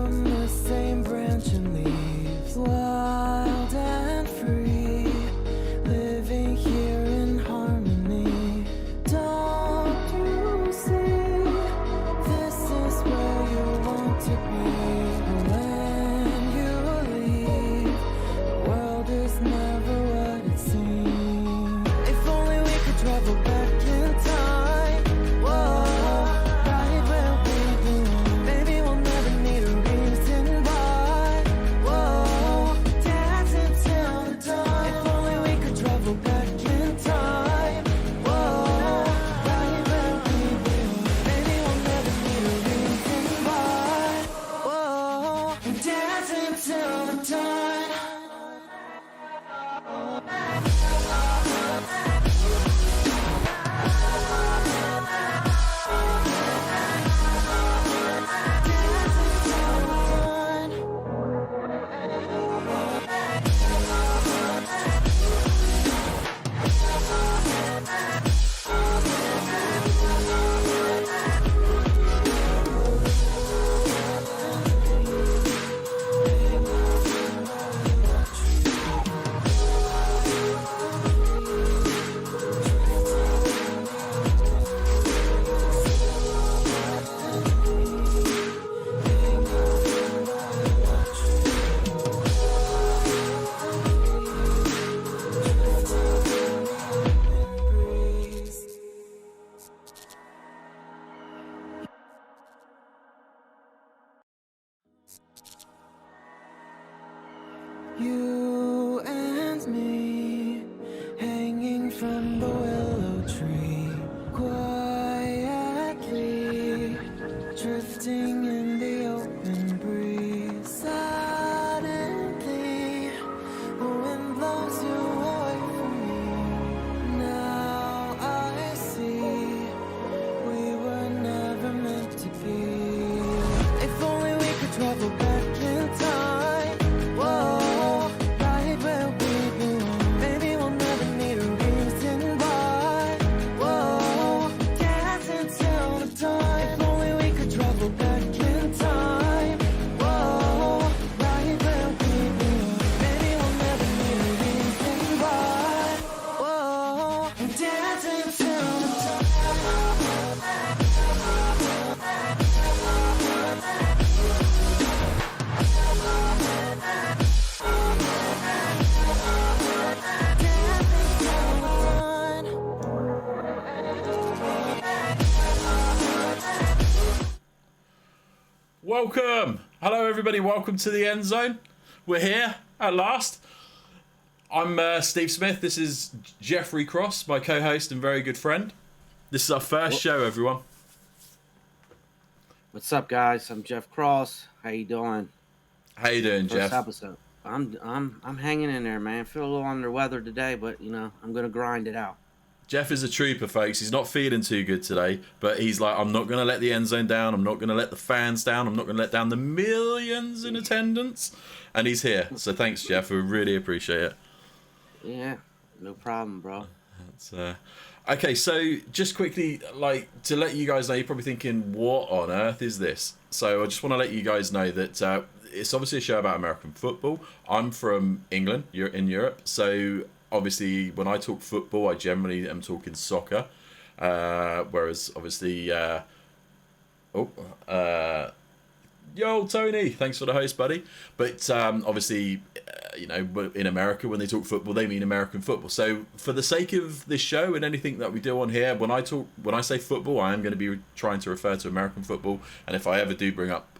from the same branch and leaves, wild and free, living here in harmony. Don't you see? This is where you want to be. When you leave, the world is never what it seems. If only we could travel back in time. Whoa, right where we belong. Maybe we'll never need a reason why. Whoa, dancing till the dawn. If only we could travel back in time. Whoa, right where we belong. Maybe we'll never need a reason why. Whoa, dancing till the dawn. You and me, hanging from the willow tree, quietly drifting in the open breeze. Suddenly, the wind blows you away from me. Now I see we were never meant to be. If only we could travel back in time. Whoa, right where we belong. Maybe we'll never need a reason why. Whoa, dancing till the dawn. If only we could travel back in time. Whoa, right where we belong. Maybe we'll never need a reason why. Whoa, dancing till the dawn. Welcome. Hello, everybody. Welcome to the End Zone. We're here at last. I'm Steve Smith. This is Jeffrey Cross, my co-host and very good friend. This is our first show, everyone. What's up, guys? I'm Jeff Cross. How you doing? How you doing, First Jeff? episode. I'm hanging in there, man. Feel a little under weather today, but I'm gonna grind it out. Jeff is a trooper, folks. He's not feeling too good today, but he's like, I'm not going to let the End Zone down. I'm not going to let the fans down. I'm not going to let down the millions in attendance. And he's here. So thanks, Jeff. We really appreciate it. Yeah, no problem, bro. Okay, so just quickly, like, to let you guys know, you're probably thinking, what on earth is this? So I just want to let you guys know that it's obviously a show about American football. I'm from England. You're in Europe. So obviously, when I talk football, I generally am talking soccer. Whereas, obviously, yo, Tony, thanks for the host, buddy. But obviously, in America, when they talk football, they mean American football. So for the sake of this show and anything that we do on here, when I say football, I am going to be trying to refer to American football. And if I ever do bring up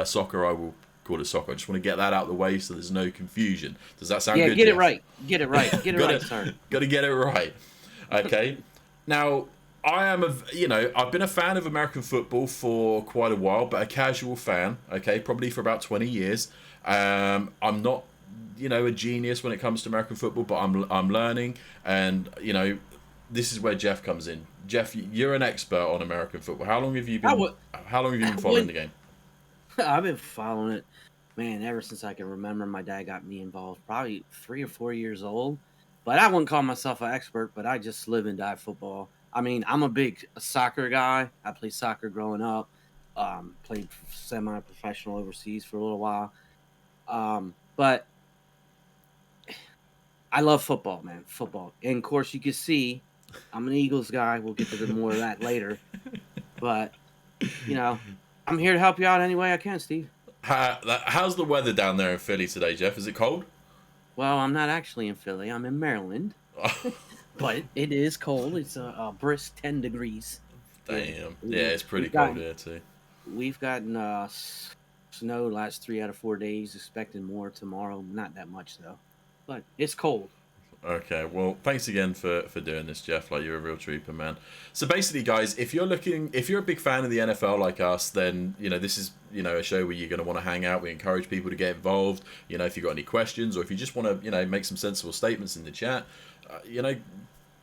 soccer, I will call it soccer. I just want to get that out of the way so there's no confusion. Does that sound good? Yeah, get Jeff? it right. Get it right. Get it right, sir. Got to get it right. Okay. Now, I've been a fan of American football for quite a while, but a casual fan, okay, probably for about 20 years. I'm not, a genius when it comes to American football, but I'm learning, and, this is where Jeff comes in. Jeff, you're an expert on American football. How long have you been following the game? I've been following it, man, ever since I can remember. My dad got me involved, probably 3 or 4 years old. But I wouldn't call myself an expert, but I just live and die football. I mean, I'm a big soccer guy. I played soccer growing up. Played semi-professional overseas for a little while. But I love football, man. Football. And of course, you can see I'm an Eagles guy. We'll get to more of that later. But, I'm here to help you out any way I can, Steve. How's the weather down there in Philly today, Jeff? Is it cold? Well, I'm not actually in Philly. I'm in Maryland. But it is cold. It's a brisk 10 degrees. Damn. Yeah, it's pretty cold here, too. We've gotten snow last 3 out of 4 days. Expecting more tomorrow. Not that much, though. But it's cold. Okay, well, thanks again for doing this, Jeff. Like, you're a real trooper, man. So basically, guys, if you're a big fan of the NFL like us, then this is a show where you're going to want to hang out. We encourage people to get involved. If you've got any questions, or if you just want to make some sensible statements in the chat,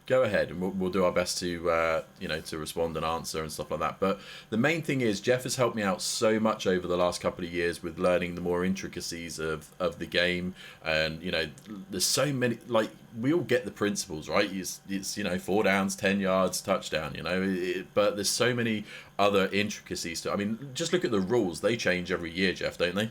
go ahead, and we'll do our best to to respond and answer and stuff like that. But the main thing is, Jeff has helped me out so much over the last couple of years with learning the more intricacies of the game, and there's so many, like, we all get the principles, right? It's 4 downs, 10 yards, touchdown, but there's so many other intricacies to. I mean, just look at the rules; they change every year, Jeff, don't they?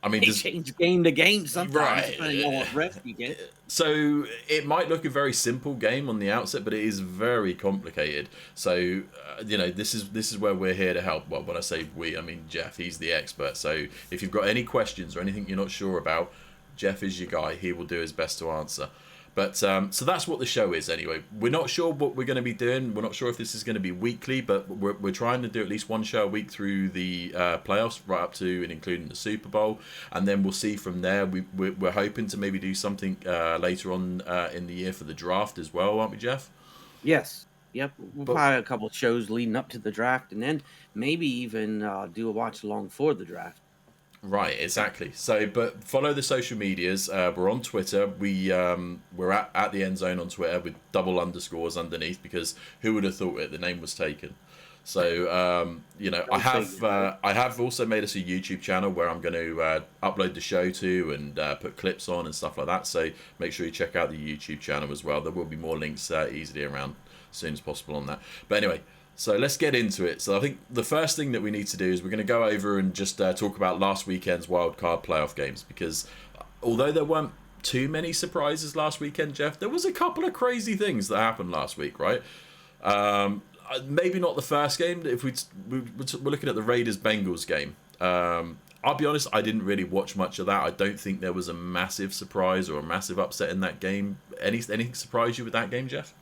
I mean, they change game to game sometimes, right? Depending on what ref you get. So it might look a very simple game on the outset, but it is very complicated. So this is where we're here to help. Well, when I say we, I mean Jeff. He's the expert. So if you've got any questions or anything you're not sure about, Jeff is your guy. He will do his best to answer. But so that's what the show is anyway. We're not sure what we're going to be doing. We're not sure if this is going to be weekly, but we're trying to do at least one show a week through the playoffs, right up to and including the Super Bowl. And then we'll see from there. We're hoping to maybe do something later on in the year for the draft as well, aren't we, Jeff? Yes. Yep. We'll probably have a couple of shows leading up to the draft, and then maybe even do a watch along for the draft. Right, exactly. So, but follow the social medias. We're on Twitter. We're at the end zone on Twitter with double underscores underneath, because who would have thought it? The name was taken. So, I have also made us a YouTube channel where I'm going to upload the show to and put clips on and stuff like that. So make sure you check out the YouTube channel as well. There will be more links easily around as soon as possible on that. But anyway. So let's get into it. So I think the first thing that we need to do is we're going to go over and just talk about last weekend's Wildcard playoff games, because although there weren't too many surprises last weekend, Jeff, there was a couple of crazy things that happened last week, right? Maybe not the first game. If we're looking at the Raiders-Bengals game, I'll be honest, I didn't really watch much of that. I don't think there was a massive surprise or a massive upset in that game. Anything surprise you with that game, Jeff?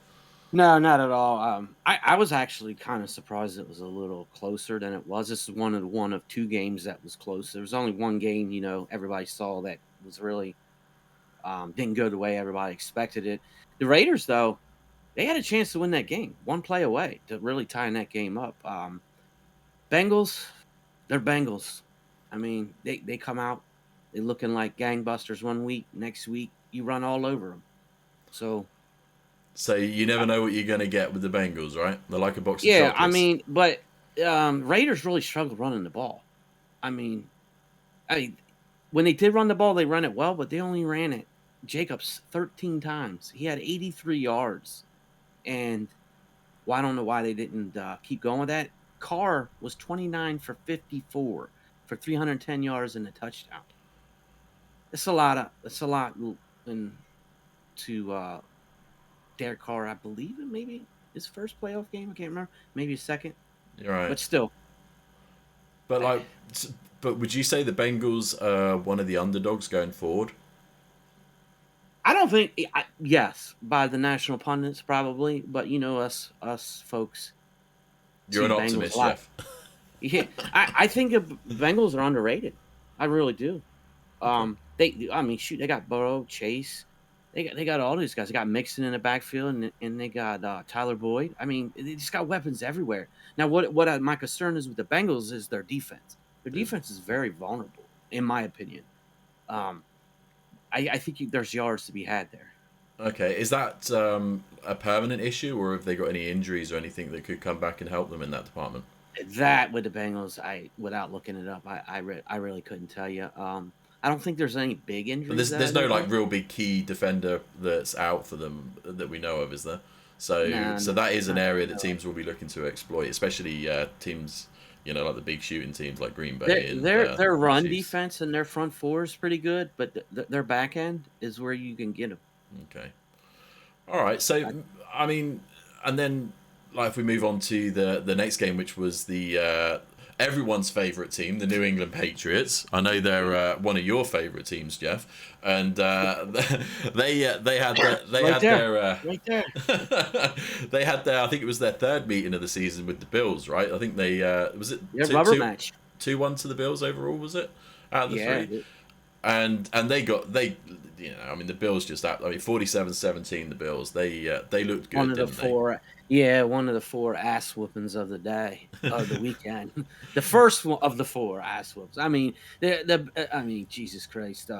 No, not at all. I was actually kind of surprised it was a little closer than it was. This is one of 2 games that was close. There was only one game, everybody saw that was really didn't go the way everybody expected it. The Raiders, though, they had a chance to win that game, one play away to really tying that game up. Bengals, they're Bengals. I mean, they come out, they're looking like gangbusters one week. Next week, you run all over them. So you never know what you're going to get with the Bengals, right? They're like a box of chocolates. chocolates. I mean, but Raiders really struggled running the ball. I mean, when they did run the ball, they ran it well, but they only ran it Jacobs 13 times. He had 83 yards. And I don't know why they didn't keep going with that. Carr was 29 for 54 for 310 yards and a touchdown. It's a lot to Derek Carr, I believe it maybe his first playoff game. I can't remember. Maybe his second. You're right. But still. But would you say the Bengals are one of the underdogs going forward? I don't think. Yes, by the national pundits probably, but us folks. You're an optimist, Jeff. Yeah, I think the Bengals are underrated. I really do. They got Burrow, Chase. They got all these guys. They got Mixon in the backfield, and they got Tyler Boyd. I mean, they just got weapons everywhere. Now, what my concern is with the Bengals is their defense. Their defense is very vulnerable, in my opinion. I think there's yards to be had there. Okay, is that a permanent issue, or have they got any injuries or anything that could come back and help them in that department? That with the Bengals, without looking it up, I really couldn't tell you. I don't think there's any big injuries. But there's no like real big key defender that's out for them that we know of, is there? So No, so no, that is an area that no. teams will be looking to exploit, especially teams, like the big shooting teams like Green Their Bay and their their run Chiefs. defense and their front four is pretty good, but their back end is where you can get them. Okay. All right. So I mean, and then like if we move on to the next game, which was the everyone's favorite team, the New England Patriots. I know they're one of your favorite teams, Jeff, and they had Right there, right there. they had their, I think it was their third meeting of the season with the Bills, right? I think they was it Yeah, rubber match. 2-1 to the Bills overall, was it, out of the Yeah, three? And I mean the Bills just, I mean 47-17 the Bills, they looked good, one of the didn't they? four. Yeah, one of the four ass whoopings of the day of the weekend. The first one of the four ass whoops. I mean, I mean, Jesus Christ.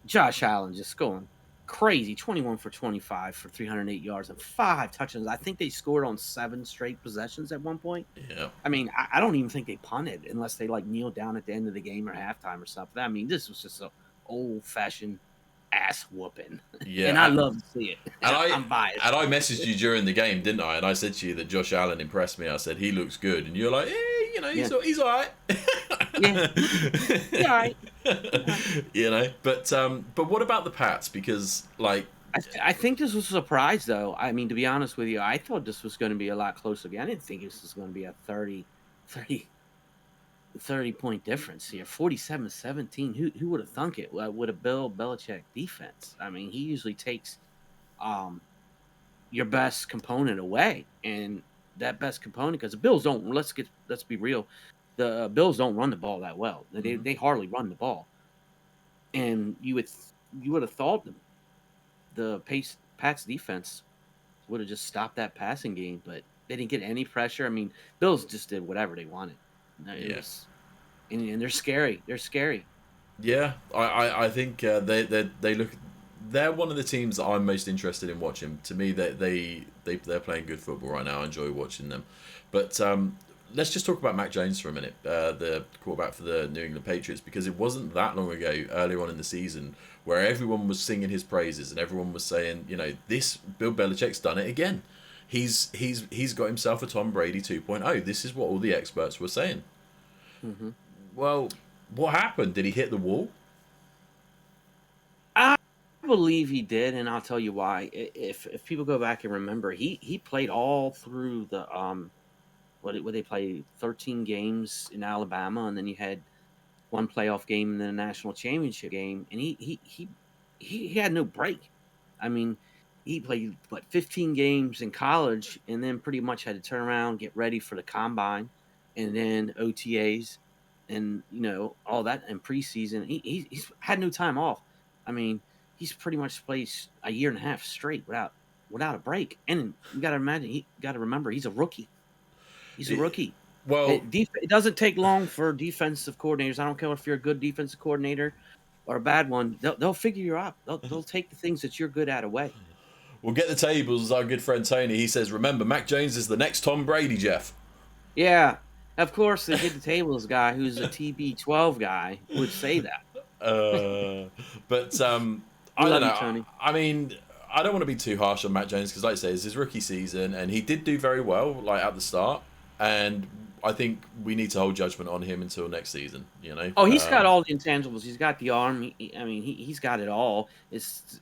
Josh Allen just going crazy. 21 for 25 for 308 yards and 5 touchdowns. I think they scored on 7 straight possessions at one point. Yeah. I mean, I don't even think they punted unless they like kneeled down at the end of the game or halftime or something. I mean, this was just an old fashioned ass whooping. Yeah, And I love to see it. And I'm biased. I messaged you during the game, didn't I? And I said to you that Josh Allen impressed me. I said he looks good, and you're like, he's all right. Yeah. Yeah, all right. But what about the Pats? Because like, I think this was a surprise, though. I mean, to be honest with you, I thought this was going to be a lot closer. I didn't think this was going to be a 30 point difference here. 47-17. Who would have thunk it with a Bill Belichick defense? I mean, he usually takes your best component away, and that best component, because the Bills don't. Let's be real. The Bills don't run the ball that well. They hardly run the ball, and you would have thought the Pats defense would have just stopped that passing game, but they didn't get any pressure. I mean, Bills just did whatever they wanted. Yes, and they're scary. They're scary. Yeah, I think they look. They're one of the teams that I'm most interested in watching. To me, they're playing good football right now. I enjoy watching them. But let's just talk about Mac Jones for a minute, the quarterback for the New England Patriots, because it wasn't that long ago, earlier on in the season, where everyone was singing his praises and everyone was saying, this Bill Belichick's done it again. He's got himself a Tom Brady 2.0. This is what all the experts were saying. Mm-hmm. Well, what happened? Did he hit the wall? I believe he did, and I'll tell you why. If people go back and remember, he played all through the what they played 13 games in Alabama, and then you had one playoff game and then a national championship game, and he had no break. I mean, he played 15 games in college, and then pretty much had to turn around, get ready for the combine, and then OTAs, and all that in preseason. He's had no time off. I mean, he's pretty much played a year and a half straight without a break. And you got to remember, he's a rookie. He's a rookie. Well, it doesn't take long for defensive coordinators. I don't care if you're a good defensive coordinator or a bad one. They'll figure you out. They'll take the things that you're good at away. We'll get the tables. Our good friend Tony, he says, remember, Mac Jones is the next Tom Brady, Jeff. Yeah. Of course, the hit the tables guy, who's a TB12 guy, would say that. But I don't know. Tony. I mean, I don't want to be too harsh on Mac Jones because, like I say, it's his rookie season, and he did do very well, like at the start. And I think we need to hold judgment on him until next season. Oh, he's got all the intangibles. He's got the arm. He's got it all. Let's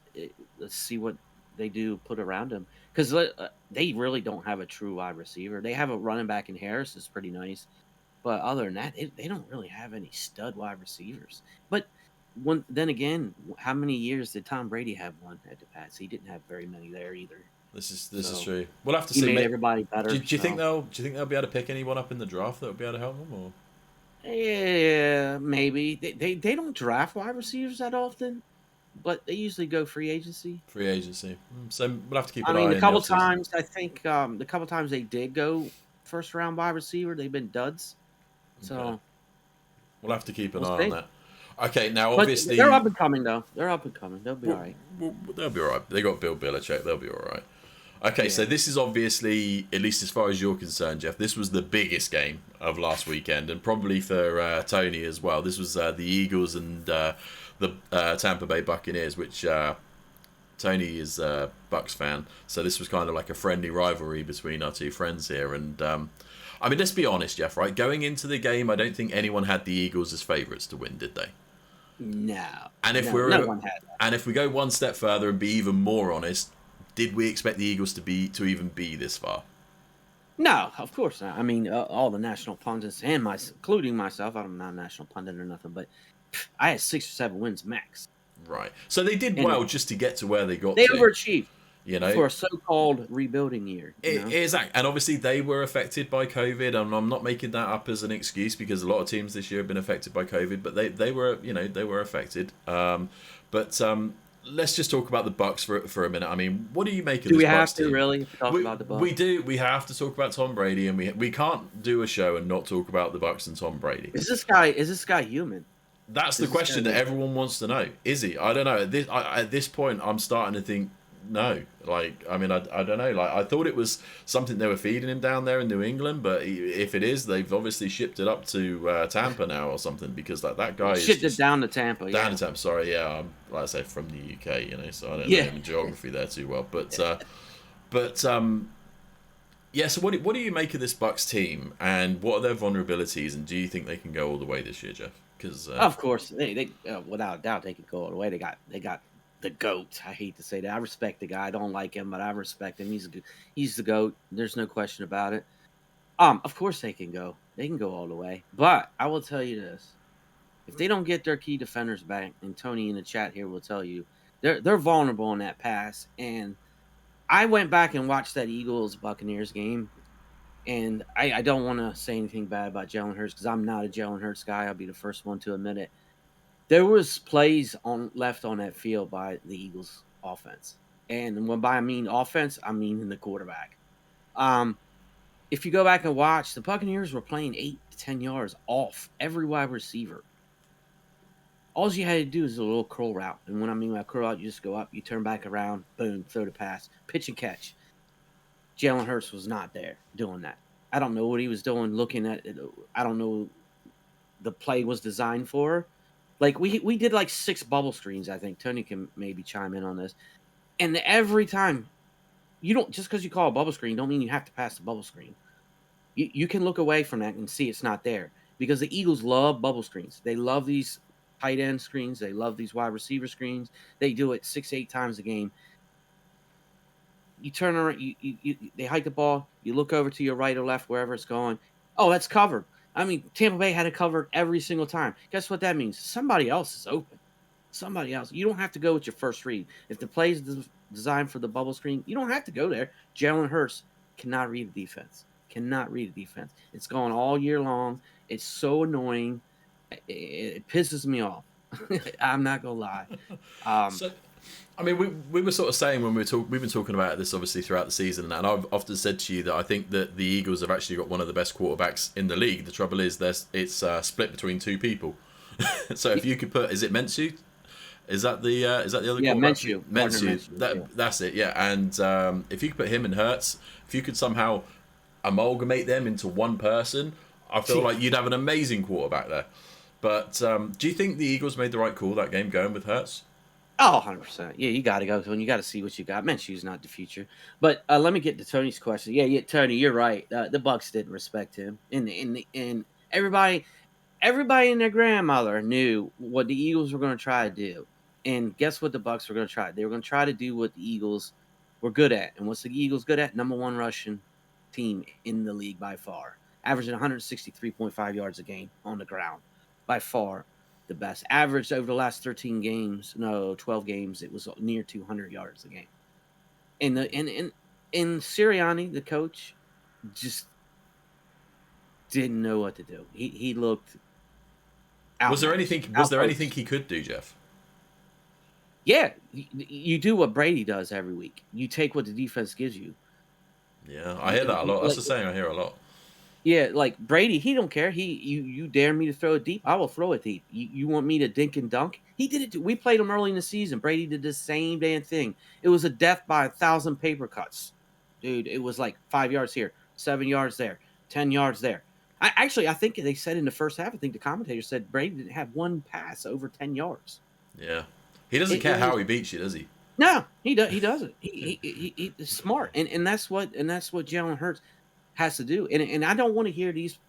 see what they do put around him, because they really don't have a true wide receiver. They have a running back in Harris that's pretty nice, but other than that, they don't really have any stud wide receivers. But then again, how many years did Tom Brady have one at the Pats? He didn't have very many there either. This is true. We'll have to He see. made everybody better. Do you think they'll be able to pick anyone up in the draft that would be able to help them? Or Yeah, maybe they don't draft wide receivers that often, but they usually go free agency. Free agency. So we'll have to keep I an eye mean, on a couple times I think the couple times they did go first round wide receiver, they've been duds. So okay. We'll have to keep an We'll eye see. on that. Okay, now but obviously they're up and coming though. They're up and coming. They'll be all right. They'll be all right. They got Bill Belichick. They'll be all right. Okay, Yeah. so this is obviously, at least as far as you're concerned, Jeff, this was the biggest game of last weekend, and probably for Tony as well. This was the Eagles and the Tampa Bay Buccaneers, which Tony is a Bucks fan, so this was kind of like a friendly rivalry between our two friends here. And I mean, let's be honest, Jeff. Right, going into the game, I don't think anyone had the Eagles as favourites to win, did they? No. And if no one had that. and if we go one step further and be even more honest, did we expect the Eagles to even be this far? No, of course not. I mean, all the national pundits and including myself. I'm not a national pundit or nothing, but I had 6 or 7 wins max. Right. So they did well just to get to where they got. They to. overachieved. You know, for a so-called rebuilding year. Exactly. And obviously they were affected by COVID, and I'm not making that up as an excuse because a lot of teams this year have been affected by COVID, but they were, they were affected. But let's just talk about the Bucks for a minute. I mean, what do you make of this Bucks team? Do we have to really talk about the Bucks? We do. We have to talk about Tom Brady, and we can't do a show and not talk about the Bucks and Tom Brady. Is this guy human? That's the question that everyone wants to know. Is he? I don't know. At this point, I'm starting to think no. Like, I mean, I don't know. Like, I thought it was something they were feeding him down there in New England, but if it is, they've obviously shipped it up to Tampa now or something, because that guy shipped it down to Tampa. Down to Tampa. Sorry, yeah. I'm, like I say, from the UK, so I don't know the geography there too well. But yeah. So what do you make of this Bucks team, and what are their vulnerabilities, and do you think they can go all the way this year, Jeff? Because of course they without a doubt they could go all the way. They got the GOAT. I hate to say that. I respect the guy. I don't like him, but I respect him. He's the GOAT. There's no question about it. Of course they can go. They can go all the way. But I will tell you this: if they don't get their key defenders back, and Tony in the chat here will tell you, they're vulnerable in that pass. And I went back and watched that Eagles Buccaneers game, and I don't want to say anything bad about Jalen Hurts because I'm not a Jalen Hurts guy. I'll be the first one to admit it. There was plays left on that field by the Eagles offense. And when I mean offense, I mean in the quarterback. If you go back and watch, the Buccaneers were playing 8 to 10 yards off every wide receiver. All you had to do is a little curl route. And when I mean by curl route, you just go up, you turn back around, boom, throw the pass, pitch and catch. Jalen Hurts was not there doing that. I don't know what he was doing looking at it. I don't know the play was designed for. Like, we did like 6 bubble screens, I think. Tony can maybe chime in on this. And every time, you don't, just because you call a bubble screen, don't mean you have to pass the bubble screen. You can look away from that and see it's not there. Because the Eagles love bubble screens. They love these tight end screens. They love these wide receiver screens. They do it 6-8 times a game. You turn around, they hike the ball, you look over to your right or left, wherever it's going. Oh, that's covered. I mean, Tampa Bay had it covered every single time. Guess what that means? Somebody else is open. Somebody else. You don't have to go with your first read. If the play is designed for the bubble screen, you don't have to go there. Jalen Hurts cannot read the defense. Cannot read the defense. It's going all year long. It's so annoying. It pisses me off. I'm not going to lie. So, I mean, we were sort of saying when we've been talking about this obviously throughout the season, and I've often said to you that I think that the Eagles have actually got one of the best quarterbacks in the league. The trouble is, it's split between 2 people. So if you could put, is it Minshew? Is that the other? Yeah, quarterback? Minshew. That's it. Yeah, and if you could put him and Hurts, if you could somehow amalgamate them into one person, I feel like you'd have an amazing quarterback there. But do you think the Eagles made the right call that game going with Hurts? Oh, 100%. Yeah, you got to go. And you got to see what you got. Minshew's not the future. But let me get to Tony's question. Yeah, Tony, you're right. The Bucs didn't respect him. And everybody and their grandmother knew what the Eagles were going to try to do. And guess what the Bucs were going to try? They were going to try to do what the Eagles were good at. And what's the Eagles good at? Number 1 rushing team in the league by far. Averaging 163.5 yards a game on the ground. By far. The best average over the last 12 games, it was near 200 yards a game. And Sirianni, the coach, just didn't know what to do. He looked out. Was there anything he could do, Jeff? Yeah, you do what Brady does every week. You take what the defense gives you. Yeah, I hear that a lot. That's the saying I hear a lot. Yeah, like Brady, he don't care. You dare me to throw it deep, I will throw it deep. You want me to dink and dunk? He did it too. We played him early in the season. Brady did the same damn thing. It was a death by 1,000 paper cuts. Dude, it was like 5 yards here, 7 yards there, 10 yards there. I think they said in the first half, I think the commentator said Brady didn't have one pass over 10 yards. Yeah. He doesn't care how he beats you, does he? No, he does. He doesn't. He's smart, and that's what Jalen Hurts has to do. And I don't want to hear these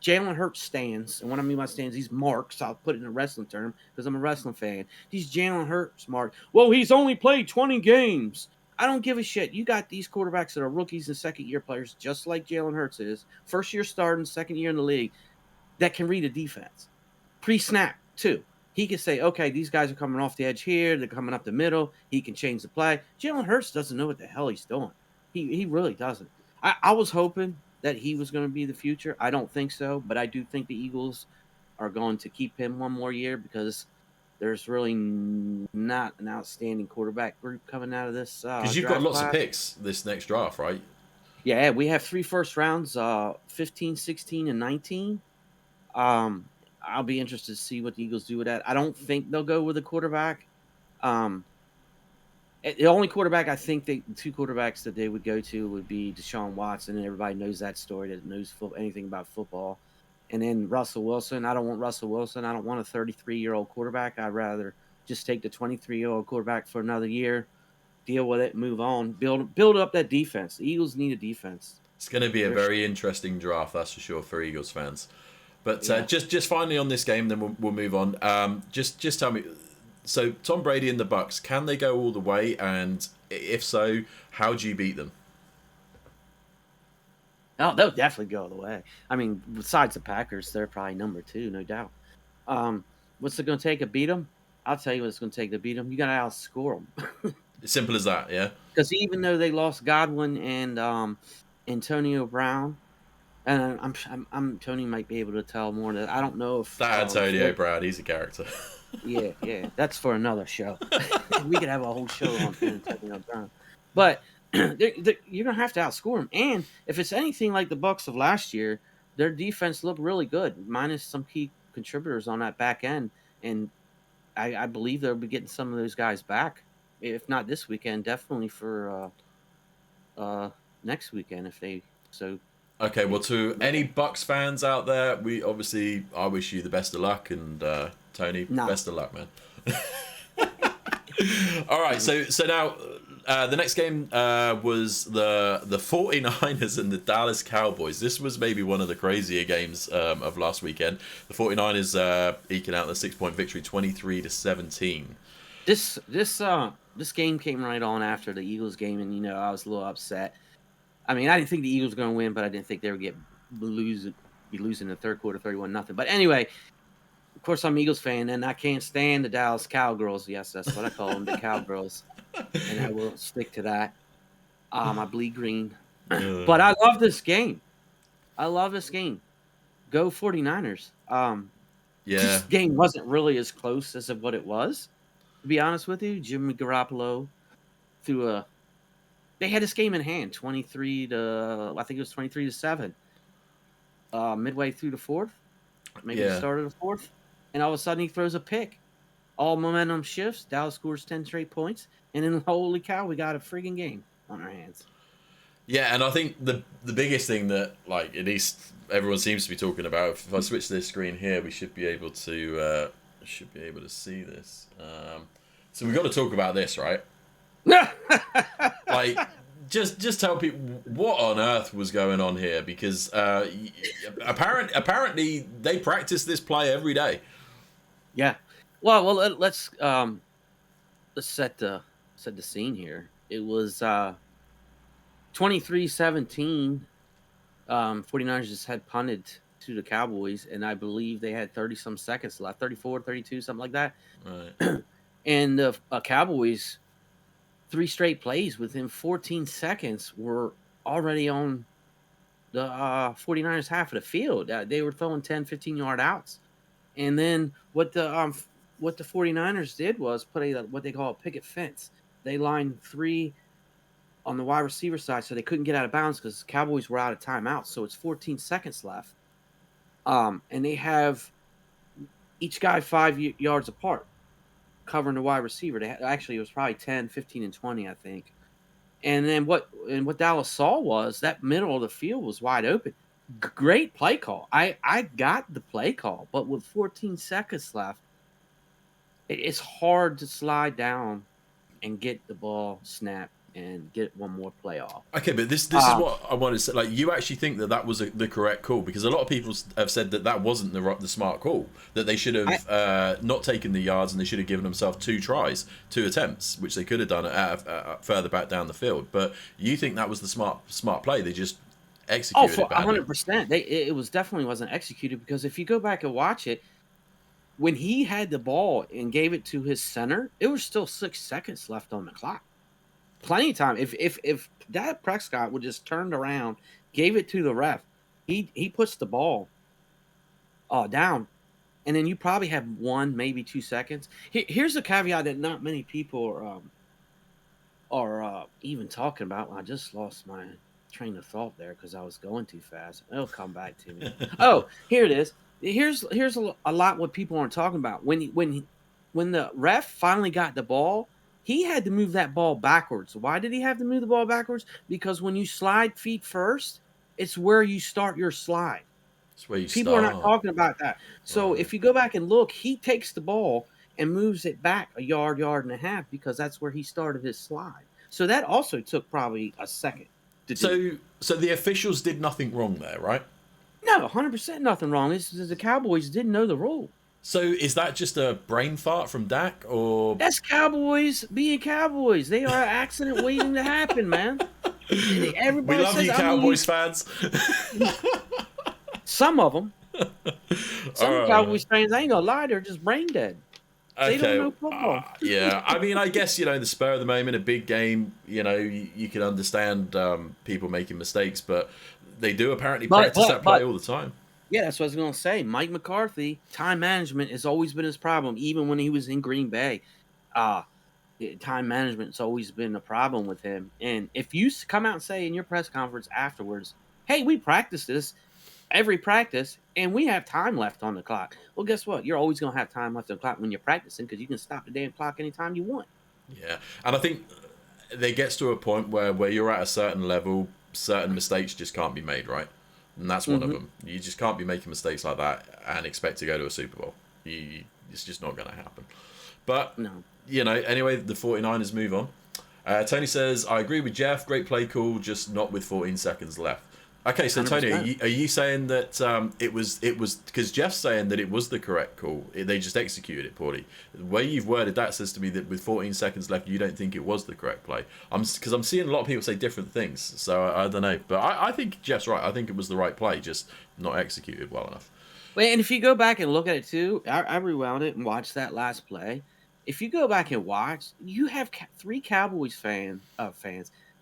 Jalen Hurts stands, and what I mean by stands, these marks. I'll put it in a wrestling term because I'm a wrestling fan. These Jalen Hurts marks. Well, he's only played 20 games. I don't give a shit. You got these quarterbacks that are rookies and second year players, just like Jalen Hurts is. First year starting, second year in the league, that can read a defense. Pre-snap, too. He can say, okay, these guys are coming off the edge here. They're coming up the middle. He can change the play. Jalen Hurts doesn't know what the hell he's doing. He really doesn't. I was hoping that he was going to be the future. I don't think so, but I do think the Eagles are going to keep him one more year because there's really not an outstanding quarterback group coming out of this. Because you've got lots of picks this next draft, right? Yeah, we have 3 first rounds, 15, 16, and 19. I'll be interested to see what the Eagles do with that. I don't think they'll go with a quarterback. The only quarterback I think the 2 quarterbacks that they would go to would be Deshaun Watson, and everybody knows that story that knows anything about football. And then Russell Wilson. I don't want Russell Wilson. I don't want a 33-year-old quarterback. I'd rather just take the 23-year-old quarterback for another year, deal with it, move on, build up that defense. The Eagles need a defense. It's going to be a very interesting draft, that's for sure, for Eagles fans. But just finally on this game, then we'll move on. Just tell me. So Tom Brady and the Bucks, can they go all the way? And if so, how do you beat them? Oh, they'll definitely go all the way. I mean, besides the Packers, they're probably number 2, no doubt. What's it going to take to beat them? I'll tell you what it's going to take to beat them. You got to outscore them. Simple as that, yeah. Because even though they lost Godwin and Antonio Brown, and I'm Tony might be able to tell more that I don't know if that Antonio Brown, he's a character. Yeah, that's for another show. We could have a whole show on Antonio Brown, but you're gonna have to outscore them. And if it's anything like the Bucks of last year, their defense looked really good, minus some key contributors on that back end. And I believe they'll be getting some of those guys back, if not this weekend, definitely for next weekend if they so. Okay, well, to any Bucks fans out there, I wish you the best of luck, and Tony, best of luck, man. All right, so now the next game was the 49ers and the Dallas Cowboys. This was maybe one of the crazier games of last weekend. The 49ers eking out the 6-point victory, 23-17. This game came right on after the Eagles game, and I was a little upset. I mean, I didn't think the Eagles were going to win, but I didn't think they would be losing the third quarter, 31-0. But anyway, of course, I'm an Eagles fan, and I can't stand the Dallas Cowgirls. Yes, that's what I call them, the Cowgirls, and I will stick to that. I bleed green, but I love this game. Go 49ers. This game wasn't really as close as what it was, to be honest with you. Jimmy Garoppolo threw they had this game in hand, 23-7. Midway through the fourth, maybe the start of the fourth, and all of a sudden he throws a pick. All momentum shifts. Dallas scores 10 straight points, and then holy cow, we got a friggin' game on our hands. Yeah, and I think the biggest thing that at least everyone seems to be talking about. If I switch this screen here, we should be able to see this. So we've got to talk about this, right? Just tell people what on earth was going on here, because apparently they practice this play every day. Yeah. Well, let's set the scene here. It was 23-17. 49ers just had punted to the Cowboys, and I believe they had 30-some seconds left, 34, 32, something like that. Right. And the Cowboys, 3 straight plays within 14 seconds were already on the 49ers half of the field. They were throwing 10, 15-yard outs. And then what the 49ers did was put what they call a picket fence. They lined 3 on the wide receiver side, so they couldn't get out of bounds because the Cowboys were out of timeout. So it's 14 seconds left. And they have each guy 5 yards apart, covering the wide receiver. It was probably 10, 15, and 20, I think. And then what Dallas saw was that middle of the field was wide open. Great play call. I got the play call, but with 14 seconds left, it's hard to slide down and get the ball snapped and get one more play off. Okay, but this is what I wanted to say. Like, you actually think that was the correct call? Because a lot of people have said that wasn't the smart call. That they should have not taken the yards, and they should have given themselves 2 attempts, which they could have done further back down the field. But you think that was the smart play? They just executed it badly. 100%. It was definitely wasn't executed, because if you go back and watch it, when he had the ball and gave it to his center, it was still 6 seconds left on the clock. Plenty of time. If Dak Prescott would just turned around, gave it to the ref, he puts the ball down, and then you probably have 1, maybe 2 seconds. Here's a caveat that not many people are even talking about. I just lost my train of thought there because I was going too fast. It'll come back to me. Oh, here it is. Here's a lot what people aren't talking about. When the ref finally got the ball, he had to move that ball backwards. Why did he have to move the ball backwards? Because when you slide feet first, it's where you start your slide. That's where you People start. are not talking about that. So Right. if you go back and look, he takes the ball and moves it back a yard and a half, because that's where he started his slide. So that also took probably a second to do. So the officials did nothing wrong there, right? No, 100% nothing wrong. The Cowboys didn't know the rule. So is that just a brain fart from Dak, or That's Cowboys being Cowboys. They are an accident waiting to happen, man. Everybody we love says, you, Cowboys fans? Some of them. Some Alright. Cowboys fans, I ain't gonna lie, they're just brain dead. They don't know football. Yeah, I mean, I guess, in the spur of the moment, a big game, you can understand people making mistakes, but they do apparently practice that play all the time. Yeah, that's what I was going to say. Mike McCarthy, time management has always been his problem, even when he was in Green Bay. Time management's always been a problem with him. And if you come out and say in your press conference afterwards, hey, we practice this every practice, and we have time left on the clock. Well, guess what? You're always going to have time left on the clock when you're practicing, because you can stop the damn clock anytime you want. Yeah, and I think there gets to a point where you're at a certain level, certain mistakes just can't be made, right? And that's one of them. You just can't be making mistakes like that and expect to go to a Super Bowl. It's just not going to happen. But, No. Anyway, the 49ers move on. Tony says, I agree with Jeff. Great play call, just not with 14 seconds left. Okay, so 100%. Tony, are you saying that it was because Jeff's saying that it was the correct call? They just executed it poorly. The way you've worded that says to me that with 14 seconds left, you don't think it was the correct play. Because I'm seeing a lot of people say different things, so I don't know. But I think Jeff's right. I think it was the right play, just not executed well enough. Well, and if you go back and look at it too, I rewound it and watched that last play. If you go back and watch, you have 3 Cowboys fans,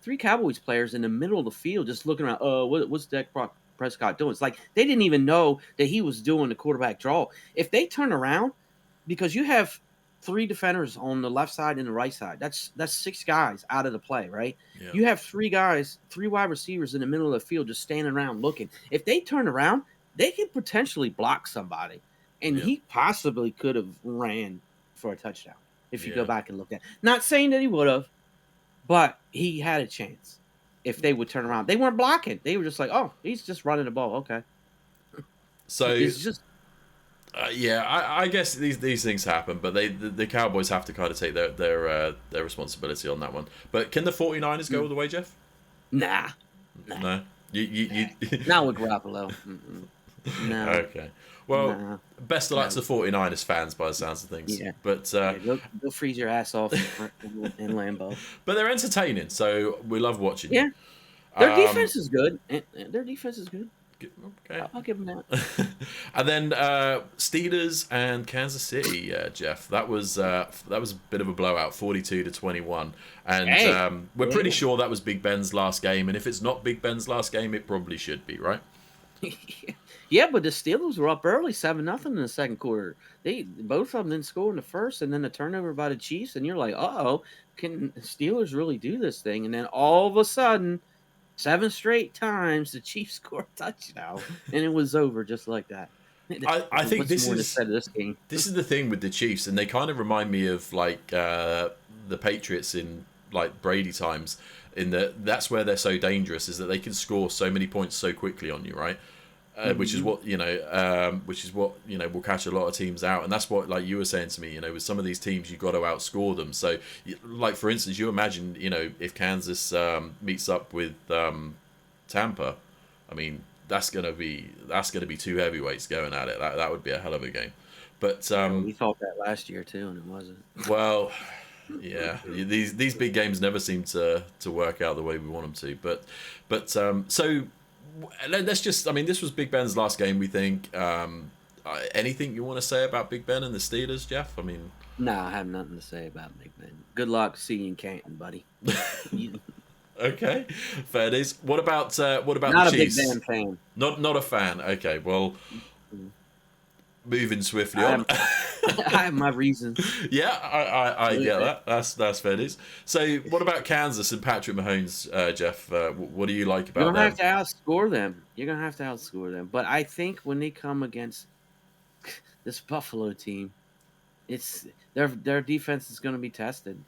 3 Cowboys players in the middle of the field just looking around. What's Dak Prescott doing? It's like they didn't even know that he was doing the quarterback draw. If they turn around, because you have 3 defenders on the left side and the right side, that's 6 guys out of the play, right? Yeah. You have 3 guys, 3 wide receivers in the middle of the field just standing around looking. If they turn around, they could potentially block somebody, and he possibly could have ran for a touchdown if you go back and look at it. Not saying that he would have, but he had a chance if they would turn around. They weren't blocking. They were just like, oh, he's just running the ball. Okay. So it's just I guess these things happen, but the Cowboys have to kind of take their responsibility on that one. But can the 49ers go all the way, Jeff? nah. No. You Not with Garoppolo. No. Okay. Well, No. best of luck to 49ers fans by the sounds of things. Yeah. But Go freeze your ass off in Lambeau. but they're entertaining, so we love watching. Yeah. Their defense is good. Their defense is good. Okay. I'll give them that. And then Steelers and Kansas City, Jeff. That was a bit of a blowout, 42-21. And we're pretty sure that was Big Ben's last game. And if it's not Big Ben's last game, it probably should be, right? Yeah, but the Steelers were up early, 7-0 in the second quarter. Both of them didn't score in the first, and then the turnover by the Chiefs, and you're like, uh-oh, can the Steelers really do this thing? And then all of a sudden, 7 straight times, the Chiefs scored a touchdown, and it was over just like that. I think this game. This is the thing with the Chiefs, and they kind of remind me of like the Patriots in like Brady times. In that's where they're so dangerous, is that they can score so many points so quickly on you, right? which is Mhm. what will catch a lot of teams out, and that's what, like you were saying to me, with some of these teams you got to outscore them. So, like for instance, you imagine, if Kansas meets up with Tampa, I mean that's gonna be two heavyweights going at it. That would be a hell of a game. But Yeah, we thought that last year too, and it wasn't. well, yeah, these big games never seem to work out the way we want them to. So let's just. I mean, this was Big Ben's last game. We think. Anything you want to say about Big Ben and the Steelers, Jeff? I mean, No, I have nothing to say about Big Ben. Good luck. See you in Canton, buddy. okay, fair days. What about Not the a Big Chiefs? Ben fan. Not a fan. Okay, well, moving swiftly I on. I have my reasons. Yeah, I get that. That's fair dues. So, what about Kansas and Patrick Mahomes, Jeff? What do you like You're about gonna have them? to outscore them. You're gonna have to outscore them. But I think when they come against this Buffalo team, it's their defense is gonna be tested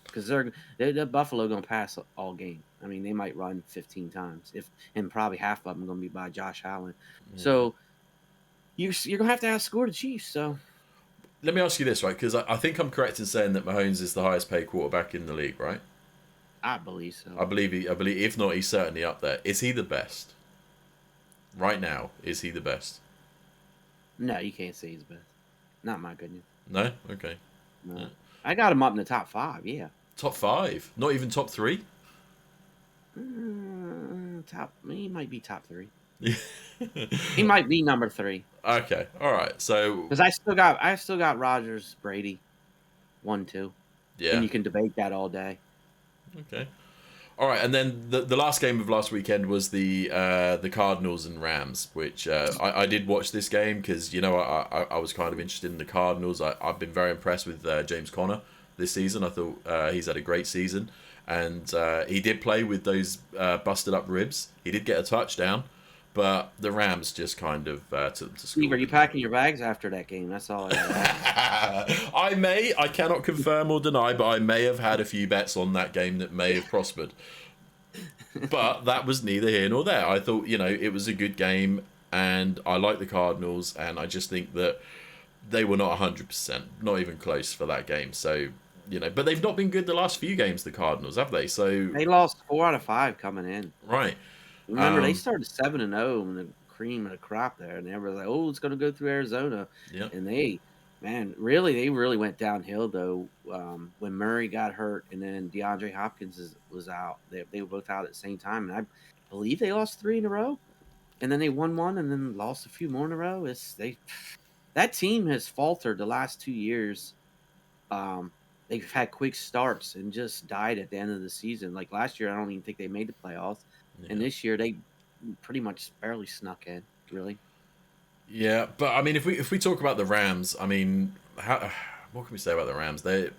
because they're Buffalo gonna pass all game. I mean, they might run 15 times and probably half of them gonna be by Josh Allen. So you're gonna have to outscore the Chiefs. So Let me ask you this, right? Because I think I'm correct in saying that Mahomes is the highest paid quarterback in the league, right? I believe so. I believe if not, he's certainly up there. Is he the best? Right now, is he the best? No, you can't say he's best. Not my opinion. No? Okay. No. Yeah. I got him up in the top 5. Yeah. Top 5? Not even top 3? He might be top 3. Yeah. He might be number 3 Okay. All right. So, because I still got Rogers, Brady, 1, 2, yeah. and you can debate that all day. Okay. All right, and then the last game of last weekend was the Cardinals and Rams, which I did watch this game because I was kind of interested in the Cardinals. I've been very impressed with James Conner this season. I thought he's had a great season, and he did play with those busted up ribs. He did get a touchdown, but the Rams just kind of took them to school. Steve, are you packing your bags after that game? That's all I got. I cannot confirm or deny, but I may have had a few bets on that game that may have prospered. But that was neither here nor there. I thought, it was a good game, and I like the Cardinals, and I just think that they were not 100%, not even close for that game. So, but they've not been good the last few games, the Cardinals, have they? So They lost 4 out of 5 coming in. right. Remember, they started 7-0 in the cream of the crop there, and they were like, "Oh, it's going to go through Arizona." Yeah. And they really went downhill though when Murray got hurt, and then DeAndre Hopkins was out. They were both out at the same time, and I believe they lost 3 in a row, and then they won 1, and then lost a few more in a row. That team has faltered the last 2 years. They've had quick starts and just died at the end of the season. Like last year, I don't even think they made the playoffs. Yeah. And this year, they pretty much barely snuck in, really. Yeah, but I mean, if we talk about the Rams, I mean, what can we say about the Rams? They've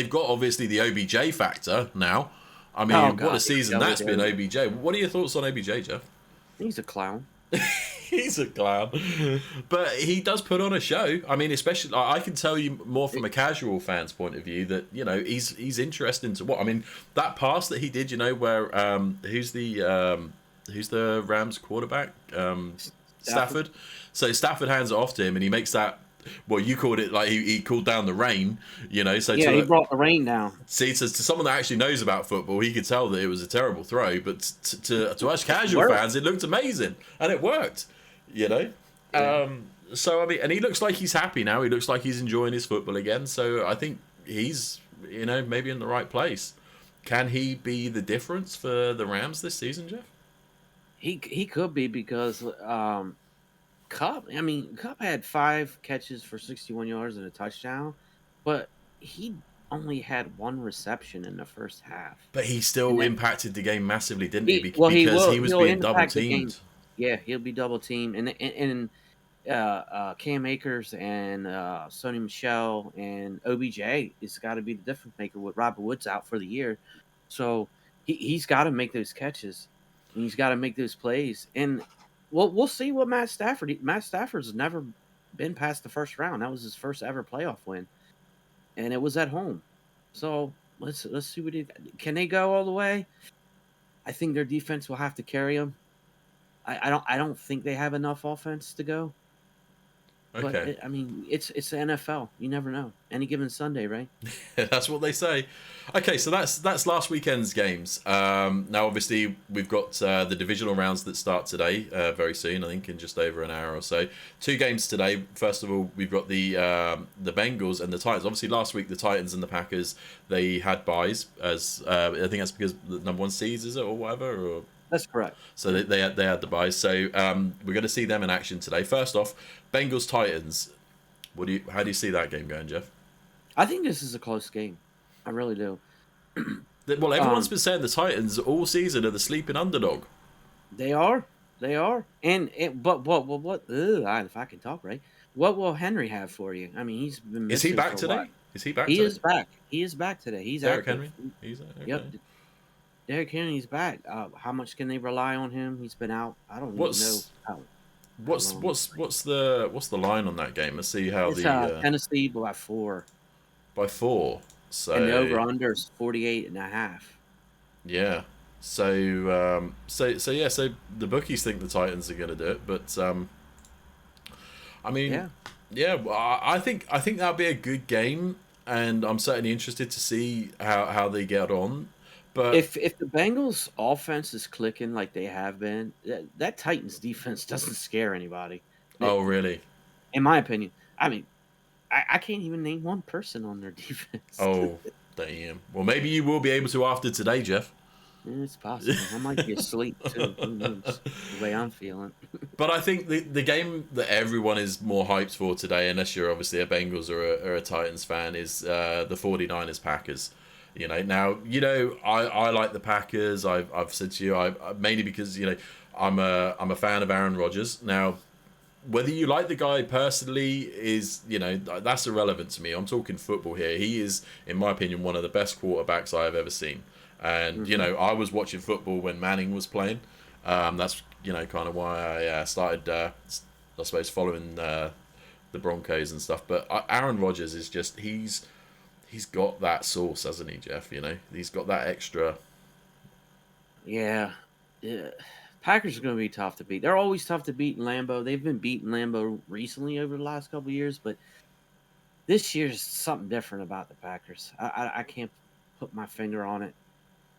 got obviously the OBJ factor now. I mean, Oh, God, what a season yeah, that's been, yeah. OBJ. What are your thoughts on OBJ, Jeff? He's a clown. He's a clown, but he does put on a show. I mean, especially I can tell you more from a casual fan's point of view that he's interesting to what. I mean, that pass that he did, where who's the Rams quarterback? Stafford. So Stafford hands it off to him, and he makes that. Well, you called it like he called down the rain, So Yeah, he brought the rain down. see, to someone that actually knows about football, he could tell that it was a terrible throw. But to us casual fans, it looked amazing, and it worked. Yeah. So I mean, and he looks like he's happy now. He looks like he's enjoying his football again. So I think he's maybe in the right place. Can he be the difference for the Rams this season, Jeff? He could be because Cup had 5 catches for 61 yards and a touchdown, but he only had 1 reception in the first half. But he still impacted the game massively, didn't he? Well, he because will. he was He'll being double impact the game. teamed. Yeah, he'll be double teamed, and Cam Akers and Sony Michel and OBJ has got to be the difference maker with Robert Woods out for the year. So he's got to make those catches, and he's got to make those plays. And we'll see what Matt Stafford's never been past the first round. That was his first ever playoff win, and it was at home. So let's see what can they go all the way. I think their defense will have to carry them. I don't think they have enough offense to go. But Okay. I mean, it's the NFL. You never know. Any given Sunday, right? That's what they say. Okay, so that's last weekend's games. Now, obviously, we've got the divisional rounds that start today, very soon. I think in just over an hour or so. 2 games today. First of all, we've got the Bengals and the Titans. Obviously, last week the Titans and the Packers, they had byes, as I think that's because the number 1 seeds, is it, or whatever, or. That's correct. So they had the byes. So we're going to see them in action today. First off, Bengals Titans. How do you see that game going, Jeff? I think this is a close game. I really do. Well, everyone's been saying the Titans all season are the sleeping underdog. They are. But what? If I can talk right, what will Henry have for you? I mean, he's been. Is he missing back for a today? while. Is he back? He today? is back. He is back today. He's Derrick active. Henry. He's okay. Yep. Derrick Henry's back. How much can they rely on him? He's been out. I don't even know. What's the line on that game? Let's see how It's the Tennessee by 4. by 4. So And the over under is 48.5. yeah. So so the bookies think the Titans are going to do it, but I mean, yeah. Well, I think that'll be a good game, and I'm certainly interested to see how they get on. But If the Bengals offense is clicking like they have been, that Titans defense doesn't scare anybody. oh really? In my opinion. I mean, I can't even name one person on their defense. Oh damn. Well, maybe you will be able to after today, Jeff. It's possible. I might be asleep too. Who knows? The way I'm feeling. But I think the game that everyone is more hyped for today, unless you're obviously a Bengals or a Titans fan, is the 49ers Packers. Now, I like the Packers. I've said to you, mainly because I'm a fan of Aaron Rodgers. Now, whether you like the guy personally is that's irrelevant to me. I'm talking football here. He is, in my opinion, one of the best quarterbacks I have ever seen. And I was watching football when Manning was playing. That's kind of why I started, I suppose, following the Broncos and stuff. But Aaron Rodgers is just he's got that sauce, hasn't he, Jeff? He's got that extra. Yeah. Packers are going to be tough to beat. They're always tough to beat in Lambeau. They've been beating Lambeau recently over the last couple of years, but this year's something different about the Packers. I can't put my finger on it,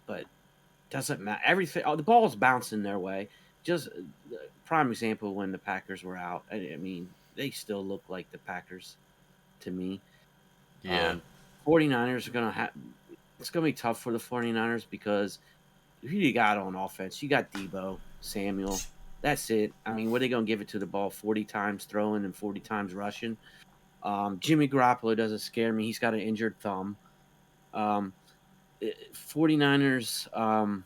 but doesn't matter. Everything. The ball's bouncing their way. Just prime example when the Packers were out. I mean, they still look like the Packers to me. Yeah. 49ers are going to have – it's going to be tough for the 49ers because who you got on offense? You got Debo, Samuel. That's it. I mean, what are they going to give it to the ball 40 times throwing and 40 times rushing? Jimmy Garoppolo doesn't scare me. He's got an injured thumb. 49ers,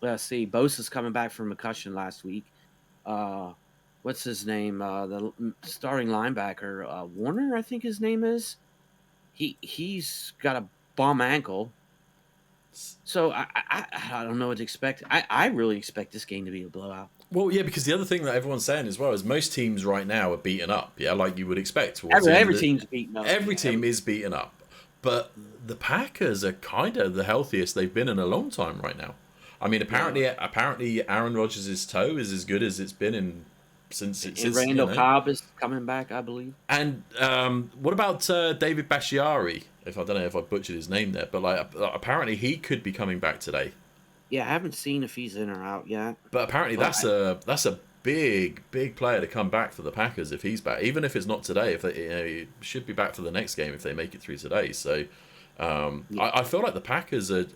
let's see. Bosa's coming back from concussion last week. What's his name? The starting linebacker, Warner, I think his name is. He's got a bum ankle. So I don't know what to expect. I really expect this game to be a blowout. Well, yeah, because the other thing that everyone's saying as well is most teams right now are beaten up. Yeah, like you would expect. Every team's beaten up. Every team is beaten up, but the Packers are kind of the healthiest they've been in a long time right now. I mean, apparently, Aaron Rodgers' toe is as good as it's been since Randall Cobb is coming back, I believe. And what about David Bakhtiari? I don't know if I butchered his name there, but apparently he could be coming back today. Yeah, I haven't seen if he's in or out yet. But apparently that's a big player to come back for the Packers if he's back. Even if it's not today, if he should be back for the next game if they make it through today. So I feel like the Packers are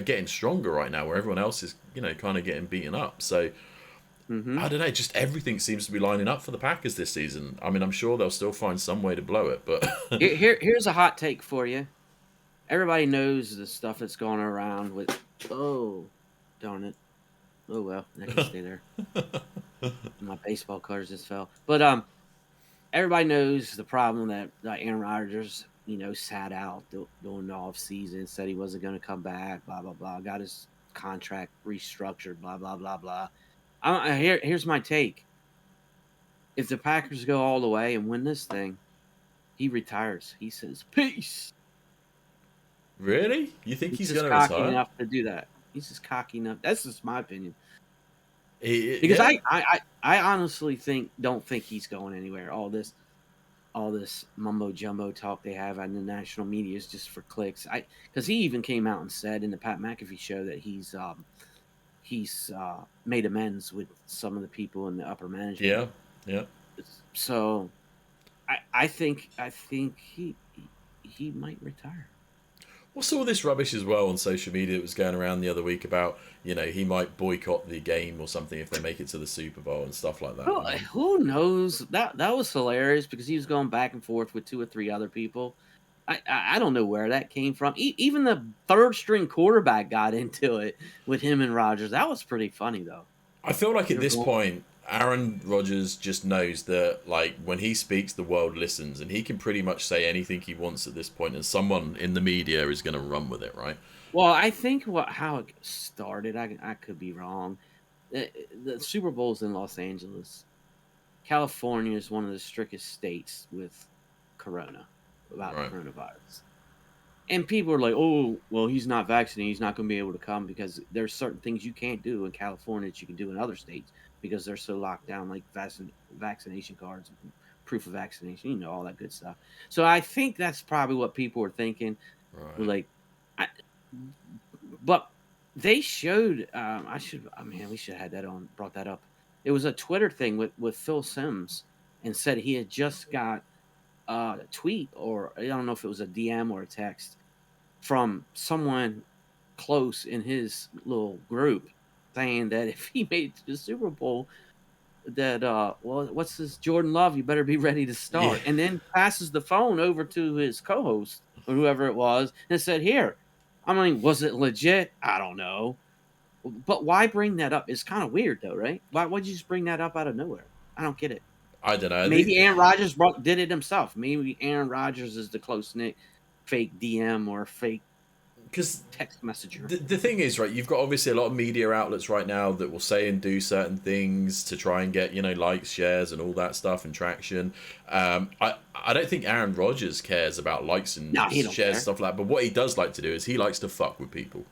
getting stronger right now, where everyone else is kind of getting beaten up. So I don't know, just everything seems to be lining up for the Packers this season. I mean, I'm sure they'll still find some way to blow it, but here's a hot take for you. Everybody knows the stuff that's going around with darn it. Oh well, I can stay there. My baseball cards just fell. But everybody knows the problem that Aaron Rodgers, sat out during the off season, said he wasn't going to come back, blah blah blah, got his contract restructured, blah blah blah blah. Here's my take. If the Packers go all the way and win this thing, he retires. He says, "Peace." Really? You think he's going to cocky retire? enough to do that? He's just cocky enough. That's just my opinion. Because Yeah, I honestly don't think he's going anywhere. All this mumbo jumbo talk they have on the national media is just for clicks. Because he even came out and said in the Pat McAfee show that he's made amends with some of the people in the upper management. yeah, yeah. So I think he might retire. What's all this rubbish as well on social media that was going around the other week about, he might boycott the game or something if they make it to the Super Bowl and stuff like that. Well, who knows? That was hilarious because he was going back and forth with two or three other people. I don't know where that came from. Even the third string quarterback got into it with him and Rodgers. That was pretty funny though. I feel like at They're this going- point, Aaron Rodgers just knows that, like, when he speaks, the world listens, and he can pretty much say anything he wants at this point, and someone in the media is going to run with it, right? Well, I think how it started. I could be wrong. The Super Bowl's in Los Angeles. California is one of the strictest states with Corona about Right. coronavirus. And people are like, "Oh, well, he's not vaccinated. He's not going to be able to come because there's certain things you can't do in California that you can do in other states because they're so locked down, like vaccination cards, proof of vaccination, all that good stuff." So I think that's probably what people were thinking. Right. Like, but they showed. We should have had that on. Brought that up. It was a Twitter thing with Phil Simms, and said he had just got a tweet, or I don't know if it was a DM or a text from someone close in his little group saying that if he made it to the Super Bowl, that what's this Jordan Love? You better be ready to start. Yeah. And then passes the phone over to his co-host or whoever it was and said, "Here." I mean, was it legit? I don't know. But why bring that up? It's kind of weird though, right? Why'd you just bring that up out of nowhere? I don't get it. I don't know. Maybe Aaron Rodgers did it himself. Maybe Aaron Rodgers is the close-knit fake DM or fake Because text messenger. the thing is, right, you've got obviously a lot of media outlets right now that will say and do certain things to try and get, likes, shares, and all that stuff and traction. I don't think Aaron Rodgers cares about likes and No, he don't shares and care. stuff like that. But what he does like to do is he likes to fuck with people,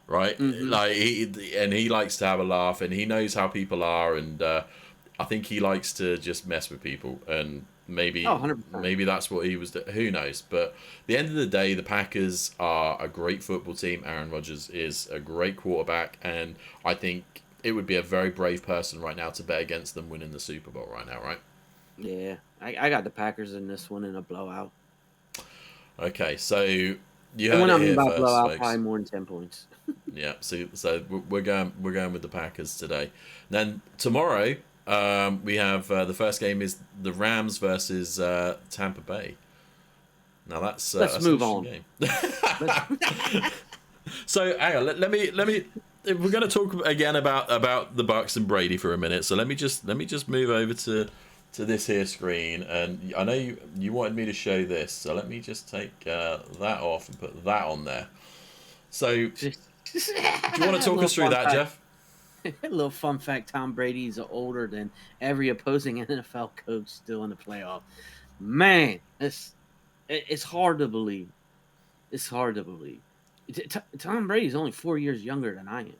right? Mhm. Like he likes to have a laugh, and he knows how people are, and I think he likes to just mess with people, and maybe 100%. maybe that's what he was. Who knows? But at the end of the day, the Packers are a great football team. Aaron Rodgers is a great quarterback, and I think it would be a very brave person right now to bet against them winning the Super Bowl right now, right? Yeah, I got the Packers in this one in a blowout. Okay, so you And heard when I it mean here by first, blowout, folks. probably more than 10 points. Yeah, so we're going with the Packers today. Then tomorrow, we have the first game is the Rams versus Tampa Bay. Now that's Let's that's move an on. interesting game. So hang on, let me. We're going to talk again about the Bucks and Brady for a minute. So let me just move over to this here screen, and I know you wanted me to show this, so let me just take that off and put that on there. So do you want to talk us through that, Jeff? A little fun fact: Tom Brady's older than every opposing NFL coach still in the playoff. Man, it's hard to believe. It's hard to believe. Tom Brady's only 4 years younger than I am.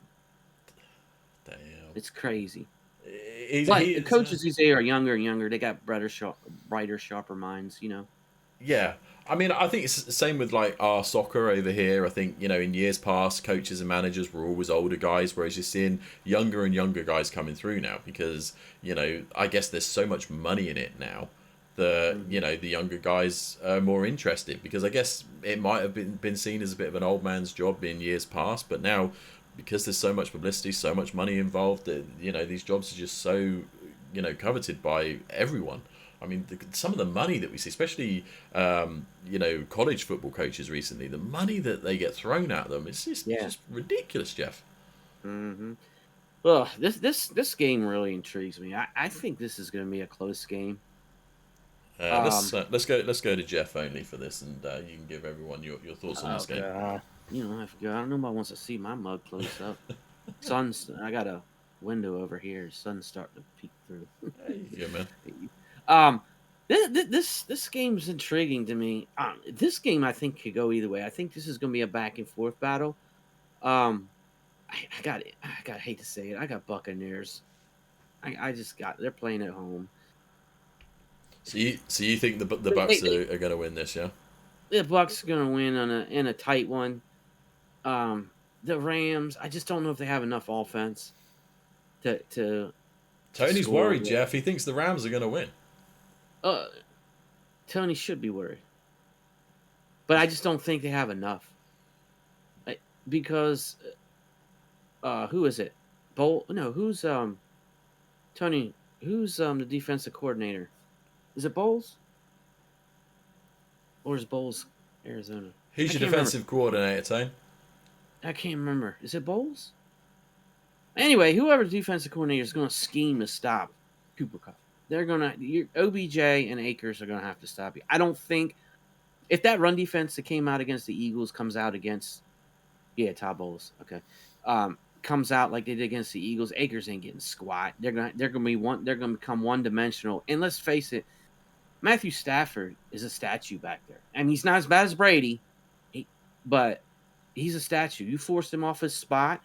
Damn. It's crazy. He's, But he the is, coaches these days are younger and younger. They got brighter, sharper minds. Yeah, I mean, I think it's the same with like our soccer over here. I think in years past, coaches and managers were always older guys, whereas you're seeing younger and younger guys coming through now because I guess there's so much money in it now that the younger guys are more interested because I guess it might have been seen as a bit of an old man's job in years past, but now because there's so much publicity, so much money involved, that these jobs are just so coveted by everyone. I mean, some of the money that we see, especially college football coaches recently, the money that they get thrown at them, it's just ridiculous, Jeff. Mm-hmm. Well, this game really intrigues me. I think this is going to be a close game. Let's go to Jeff only for this, and you can give everyone your thoughts on this game. I forgot. Nobody wants to see my mug close up. I got a window over here. Sun's starting to peek through. There you go, man. This game's intriguing to me. This game I think could go either way. I think this is going to be a back and forth battle. I hate to say it. I got Buccaneers. I just got they're playing at home. So you think the Bucks are going to win this, yeah? The Bucks are gonna win in a tight one. The Rams, I just don't know if they have enough offense to Tony's score. worried, Jeff. He thinks the Rams are going to win. Uh, Tony should be worried, but I just don't think they have enough. Because who is it? No, who's Tony? Who's the defensive coordinator? Is it Bowles? Or is Bowles Arizona? Who's your defensive coordinator, Tone? I can't remember. Is it Bowles? Anyway, whoever the defensive coordinator is going to scheme to stop Cooper Kupp. They're going to OBJ and Akers are going to have to stop you. I don't think if that run defense that came out against the Eagles comes out against Todd Bowles, okay, comes out like they did against the Eagles, Akers ain't getting squat. They're going to become one dimensional. And let's face it, Matthew Stafford is a statue back there. I mean, he's not as bad as Brady, but he's a statue. You forced him off his spot.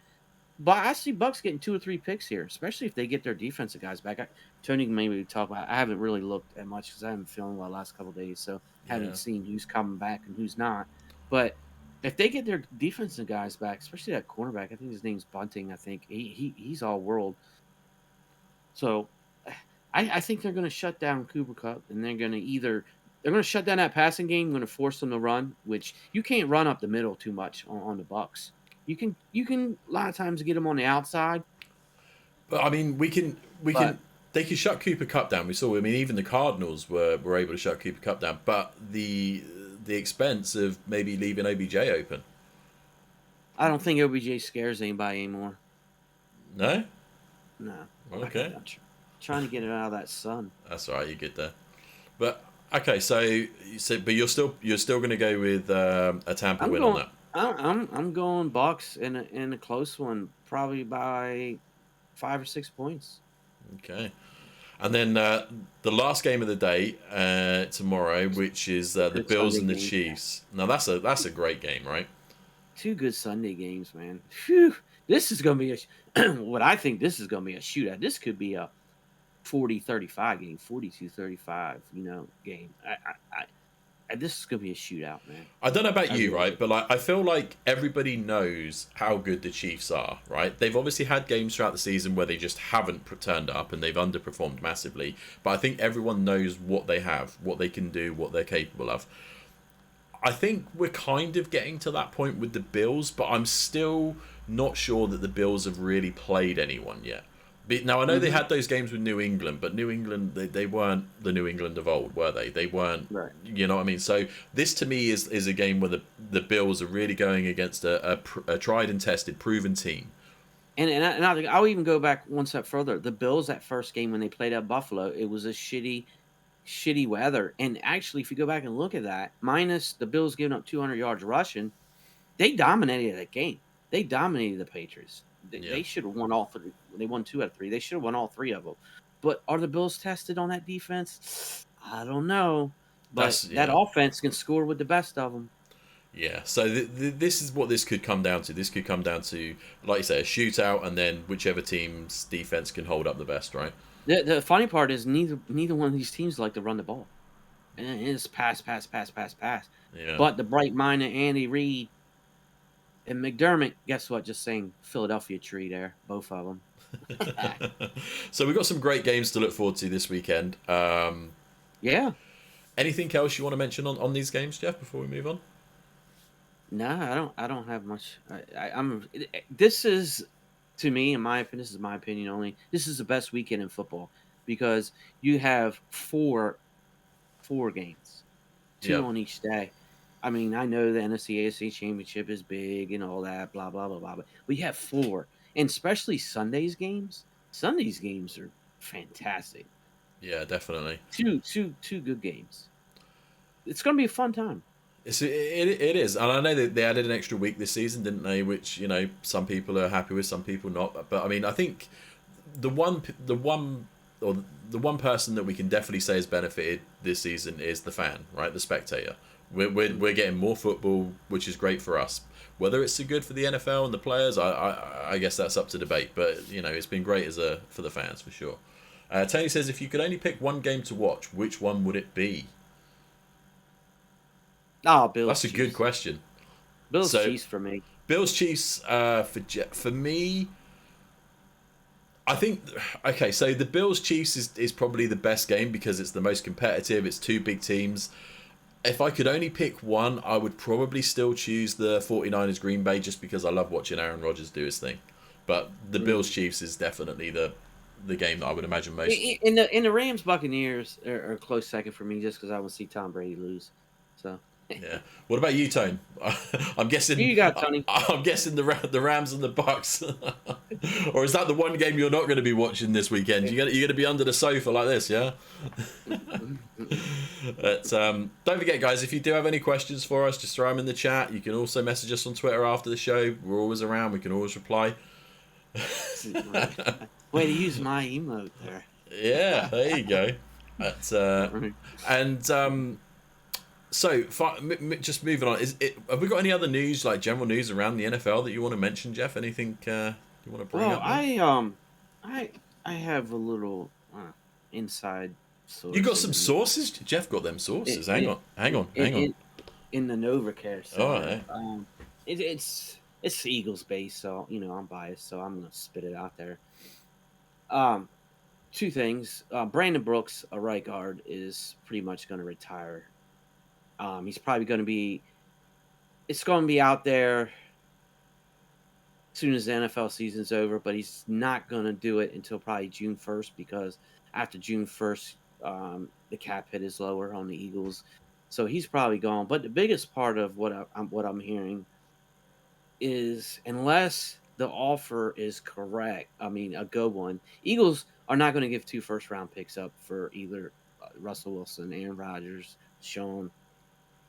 But I see Bucks getting 2 or 3 picks here, especially if they get their defensive guys back. Tony can maybe talk about. I haven't really looked at much because I haven't been feeling well the last couple of days, so haven't seen who's coming back and who's not. But if they get their defensive guys back, especially that cornerback, I think his name's Bunting. I think he's all world. So I think they're going to shut down Cooper Kupp, and they're going to shut down that passing game. Going to force them to run, which you can't run up the middle too much on the Bucks. You can a lot of times get them on the outside. But I mean, they can shut Cooper Kupp down. We saw. I mean, even the Cardinals were able to shut Cooper Kupp down, but the expense of maybe leaving OBJ open. I don't think OBJ scares anybody anymore. No. No. Okay. I'm trying to get it out of that sun. That's all right. You get there. But okay, so but you're still going to go with a Tampa win on that. I'm going Bucks in a close one, probably by 5 or 6 points. Okay, and then the last game of the day tomorrow, which is the Bills and the Chiefs. Now that's a great game, right? 2 good Sunday games, man. Whew. This is going to be what I think. This is going to be a shootout. This could be a 40-35 game, 42-35, game. This is going to be a shootout, man. I don't know about you, right? But I feel like everybody knows how good the Chiefs are, right? They've obviously had games throughout the season where they just haven't turned up and they've underperformed massively. But I think everyone knows what they have, what they can do, what they're capable of. I think we're kind of getting to that point with the Bills, but I'm still not sure that the Bills have really played anyone yet. Now, I know they had those games with New England, but New England, they weren't the New England of old, were they? They weren't, right. You know what I mean? So this, to me, is a game where the Bills are really going against a tried and tested, proven team. And I'll even go back one step further. The Bills, that first game when they played at Buffalo, it was a shitty weather. And actually, if you go back and look at that, minus the Bills giving up 200 yards rushing, they dominated that game. They dominated the Patriots. They should have won all 3. They won 2 out of 3. They should have won all 3 of them. But are the Bills tested on that defense? I don't know. But that offense can score with the best of them. Yeah. So this is what this could come down to. This could come down to, like you say, a shootout, and then whichever team's defense can hold up the best, right? The funny part is neither one of these teams like to run the ball. And it's pass. Yeah. But the bright mind of Andy Reid and McDermott, guess what? Just saying Philadelphia tree there, both of them. So we've got some great games to look forward to this weekend. Yeah. Anything else you want to mention on these games, Jeff, before we move on? No, I don't have much. This is, to me, in my opinion, this is my opinion only. This is the best weekend in football because you have four games, 2 on each day. I mean, I know the NFC AFC Championship is big and all that, blah, blah, blah, blah. But we have 4. And especially Sunday's games. Sunday's games are fantastic. Yeah, definitely. Two good games. It's going to be a fun time. It is. And I know that they added an extra week this season, didn't they? Which, some people are happy with, some people not. But I mean, I think the one or the one person that we can definitely say has benefited this season is the fan, right? The spectator. We're getting more football, which is great for us. Whether it's so good for the NFL and the players, I guess that's up to debate. But you know, it's been great for the fans for sure. Tony says, if you could only pick one game to watch, which one would it be? Oh, Bills. That's a good question. Bills Chiefs for me. Bills Chiefs for me. I think, okay, so the Bills Chiefs is probably the best game because it's the most competitive. It's two big teams. If I could only pick one, I would probably still choose the 49ers Green Bay just because I love watching Aaron Rodgers do his thing. But the Bills Chiefs is definitely the game that I would imagine most. In the Rams Buccaneers are a close second for me just because I want to see Tom Brady lose. So. Yeah. What about you, Tone? I'm guessing. Who you got, Tony? I'm guessing the Rams and the Bucks. Or is that the one game you're not going to be watching this weekend? You're going to be under the sofa like this, yeah? But don't forget, guys, if you do have any questions for us, just throw them in the chat. You can also message us on Twitter after the show. We're always around. We can always reply. Way to use my emote there. Yeah, there you go. So, just moving on. Have we got any other news, like general news around the NFL that you want to mention, Jeff? Anything you want to bring up? I have a little inside source. You got some sources? Jeff got them sources. Hang on. In the NovaCare. So, all right. It's Eagles based, so I'm biased, so I'm gonna spit it out there. Two things. Brandon Brooks, a right guard, is pretty much going to retire. He's probably going to be. It's going to be out there as soon as the NFL season's over, but he's not going to do it until probably June 1st because after June 1st, the cap hit is lower on the Eagles, so he's probably gone. But the biggest part of what I'm hearing is unless the offer is correct, I mean a good one, Eagles are not going to give 2 first-round picks up for either Russell Wilson, Aaron Rodgers, Sean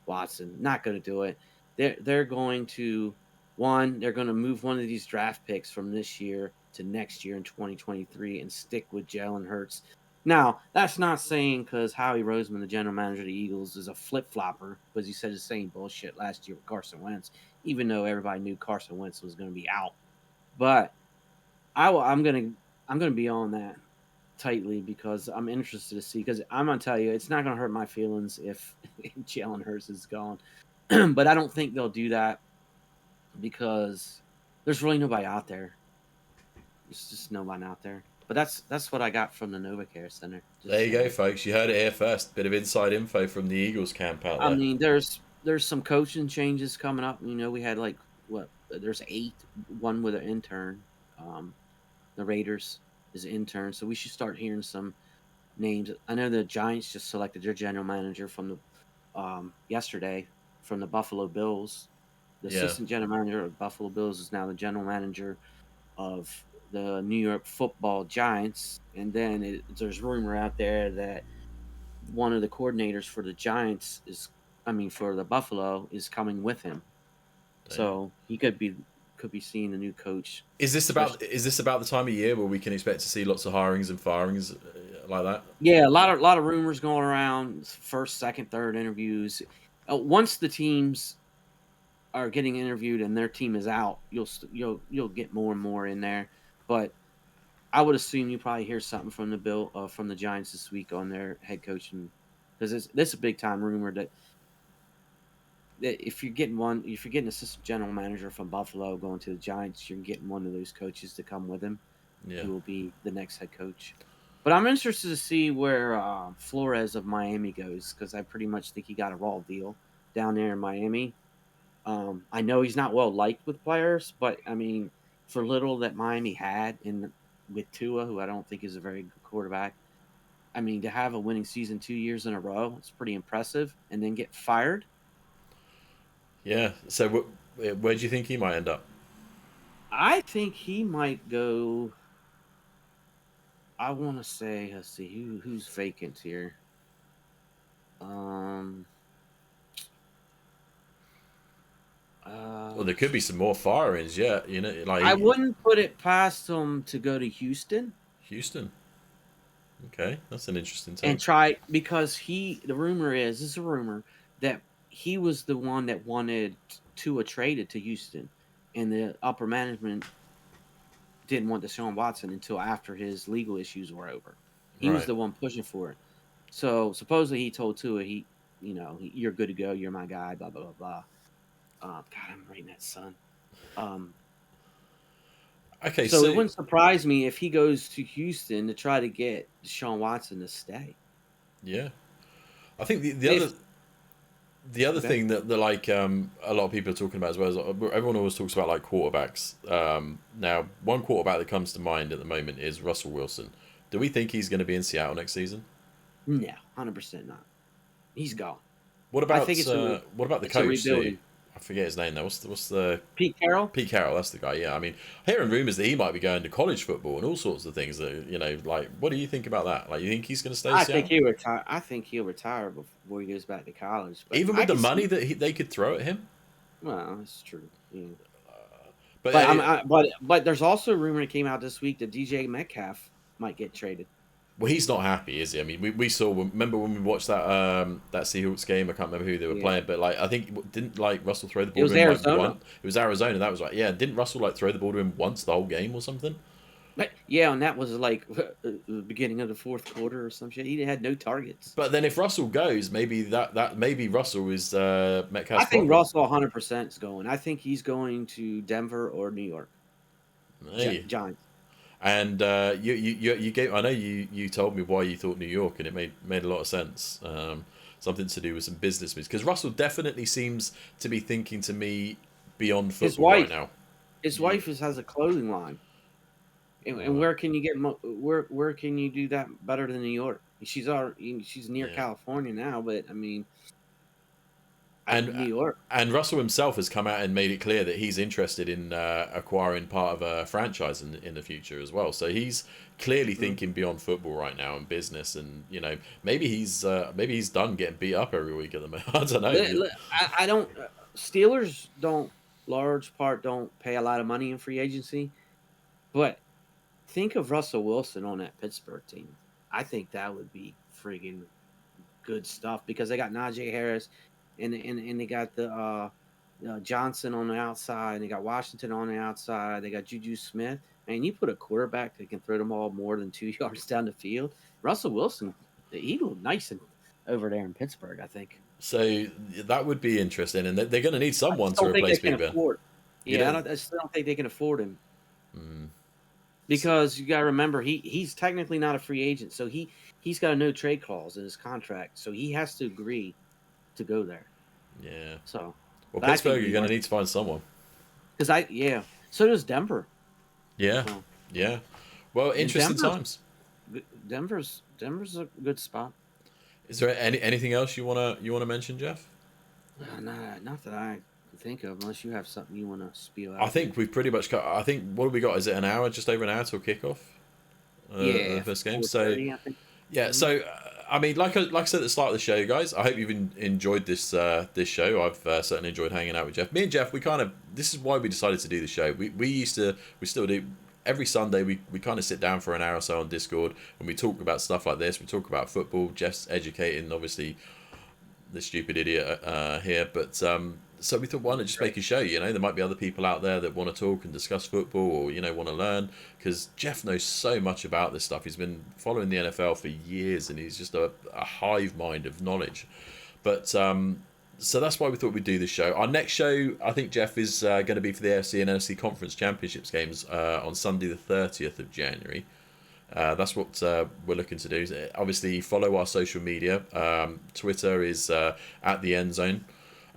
Watson. Not going to do it. They're going to they're going to move one of these draft picks from this year to next year in 2023 and stick with Jalen Hurts. Now, that's not saying because Howie Roseman, the general manager of the Eagles, is a flip-flopper because he said the same bullshit last year with Carson Wentz, even though everybody knew Carson Wentz was going to be out. But I'm going to be on that tightly because I'm interested to see, because I'm going to tell you, it's not going to hurt my feelings if Jalen Hurts is gone. But I don't think they'll do that because there's really nobody out there. There's just nobody out there. But that's what I got from the NovaCare Center. There you go, folks. You heard it here first. Bit of inside info from the Eagles camp out there. I mean, there's some coaching changes coming up. We had there's 8, one with an intern. The Raiders is an intern, so we should start hearing some names. I know the Giants just selected their general manager from the yesterday from the Buffalo Bills. The assistant general manager of Buffalo Bills is now the general manager of the New York Football Giants. And then there's rumor out there that one of the coordinators for the Giants for the Buffalo is coming with him. Damn. So he could be seeing the new coach. Is this about the time of year where we can expect to see lots of hirings and firings like that? Yeah, a lot of rumors going around. First, second, third interviews. Once the teams are getting interviewed and their team is out, you'll get more and more in there. But I would assume you probably hear something from the Giants this week on their head coach, because this is a big time rumor that if you're getting assistant general manager from Buffalo going to the Giants, you're getting one of those coaches to come with him, who will be the next head coach. But I'm interested to see where Flores of Miami goes, because I pretty much think he got a raw deal down there in Miami. I know he's not well liked with players, but I mean, for little that Miami had with Tua, who I don't think is a very good quarterback, I mean, to have a winning season 2 years in a row, it's pretty impressive, and then get fired. Yeah. So where do you think he might end up? I think he might go. I want to say, let's see, who's vacant here. Well, there could be some more firings, yeah. I wouldn't put it past him to go to Houston. Houston. Okay, that's an interesting and take. try because the rumor is a rumor that he was the one that wanted Tua traded to Houston, and the upper management didn't want Deshaun Watson until after his legal issues were over. He was Right. the one pushing for it. So supposedly he told Tua, you're good to go. You're my guy. Blah blah blah blah. God, I'm writing that, son. Um, Okay, so so it wouldn't surprise me if he goes to Houston to try to get Deshaun Watson to stay. yeah, I think the If other okay, thing that like a lot of people are talking about as well is everyone always talks about like quarterbacks. Now, one quarterback that comes to mind at the moment is Russell Wilson. Do we think he's going to be in Seattle next season? no, 100% not. He's gone. I think What about the it's a coach? Too? rebuilding. I forget his name now. What's the Pete Carroll. Pete Carroll? That's the guy. Yeah, I mean, hearing rumors that he might be going to college football and all sorts of things. That like, what do you think about that? Like, you think he's going to stay in I think Seattle? he'll retire. I think he'll retire before he goes back to college. But Even I with the can money see. that they could throw at him? Well, that's true. Yeah. But But there's also a rumor that came out this week that DJ Metcalf might get traded. well, he's not happy, is he? I mean, we saw. Remember when we watched that Seahawks game? I can't remember who they were Yeah, playing, but like I think didn't like Russell throw the it ball to was him like Arizona. one. It was Arizona. That was right. Yeah, didn't Russell like throw the ball to him once the whole game or something? But yeah, and that was like the beginning of the fourth quarter or some shit. He had no targets. But then if Russell goes, maybe maybe Russell is I Metcalf's think problem. Russell 100% is going. I think he's going to Denver or New York Hey. Giants. And you gave. I know you told me why you thought New York, and it made a lot of sense. Something to do with some business moves because Russell definitely seems to be thinking to me beyond His football right wife, now. his wife has a clothing line, and Uh, where can you get where can you do that better than New York? She's near yeah. California now, but I mean, And New York. and Russell himself has come out and made it clear that he's interested in acquiring part of a franchise in the future as well. So he's clearly Mm. thinking beyond football right now and business, and maybe he's done getting beat up every week at the moment. I don't know. I don't. Steelers don't large part don't pay a lot of money in free agency, but think of Russell Wilson on that Pittsburgh team. I think that would be friggin' good stuff because they got Najee Harris and they got the Johnson on the outside. They got Washington on the outside. They got Juju Smith. Man, you put a quarterback that can throw the ball more than 2 yards down the field. Russell Wilson, he looked nice over there in Pittsburgh, I think. So that would be interesting, and they're going to need I someone just to don't think they replace can Big Ben. afford. You Yeah, don't. I still don't think they can afford him Mm, because you got to remember he's technically not a free agent, so he's got a no trade clause in his contract, so he has to agree to go there. yeah. So, Well, but I think Pittsburgh, New you're going to York need to find someone. because so does Denver. Yeah. So, Yeah. Well, and interesting times. Denver's a good spot. Is there anything else you wanna mention, Jeff? Not that I can think of, unless you have something you want to spiel I out there. think we've pretty much got. I think what have we got? Is it an hour? Just over an hour till kickoff. The Yeah, first game. So 4:30, I think. yeah. Mhm. So I mean, like I said at the start of the show, guys. I hope you've enjoyed this show. I've certainly enjoyed hanging out with Jeff. Me and Jeff, we kind of. This is why we decided to do the show. We still do. Every Sunday, we kind of sit down for an hour or so on Discord and we talk about stuff like this. We talk about football. Jeff's educating, obviously, the stupid idiot here. But so we thought, why not just make a show? There might be other people out there that want to talk and discuss football, or want to learn. Because Jeff knows so much about this stuff. He's been following the NFL for years, and he's just a hive mind of knowledge. But so that's why we thought we'd do this show. Our next show, I think, Jeff, is going to be for the AFC and NFC Conference Championships games on Sunday the 30th of January. That's what we're looking to do. Obviously, follow our social media. Twitter is at the end zone,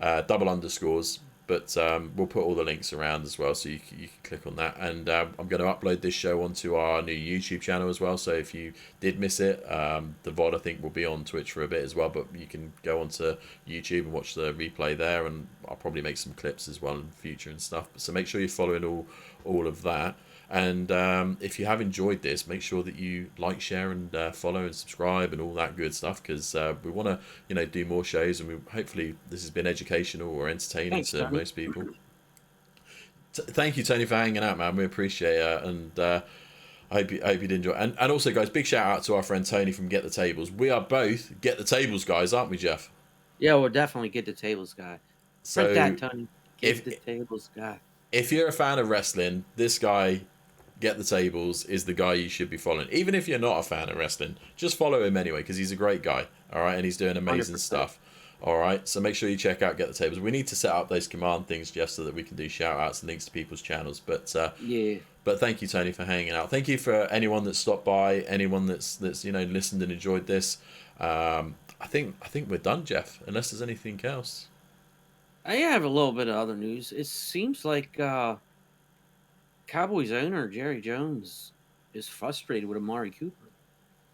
double underscores. But we'll put all the links around as well, so you can click on that. And I'm going to upload this show onto our new YouTube channel as well. So if you did miss it, the VOD I think will be on Twitch for a bit as well. But you can go onto YouTube and watch the replay there. And I'll probably make some clips as well in the future and stuff. So make sure you're following all of that. And if you have enjoyed this, make sure that you like, share, and follow and subscribe and all that good stuff, because we want to, do more shows, and hopefully this has been educational or entertaining Thanks, to Tony. most people. Thank you, Tony, for hanging out, man. We appreciate it, and I hope you did enjoy. And also, guys, big shout out to our friend Tony from Get the Tables. We are both Get the Tables guys, aren't we, Jeff? Yeah, we'll definitely Get the Tables guy. So Print that, Tony. Get if the Tables guy. if you're a fan of wrestling, this guy, Get the Tables, is the guy you should be following. Even if you're not a fan of wrestling, just follow him anyway, because he's a great guy. All right, and he's doing amazing 100%. stuff. All right, so make sure you check out Get the Tables. We need to set up those command things, Jeff, so that we can do shout outs and links to people's channels. But Yeah. But thank you, Tony, for hanging out. Thank you for anyone that stopped by, anyone that's listened and enjoyed this. I think we're done, Jeff. Unless there's anything else. I have a little bit of other news. It seems like Cowboys owner Jerry Jones is frustrated with Amari Cooper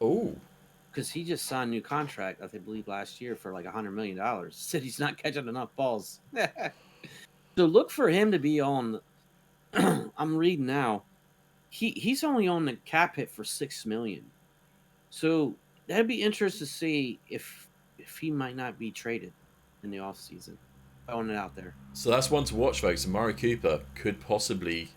Oh, because he just signed a new contract, I believe, last year for like $100 million. Said he's not catching enough balls. So look for him to be on. I'm reading now. He's only on the cap hit for $6 million. So that'd be interesting to see if he might not be traded in the offseason. Throwing it out there. so that's one to watch, folks. Amari Cooper could possibly.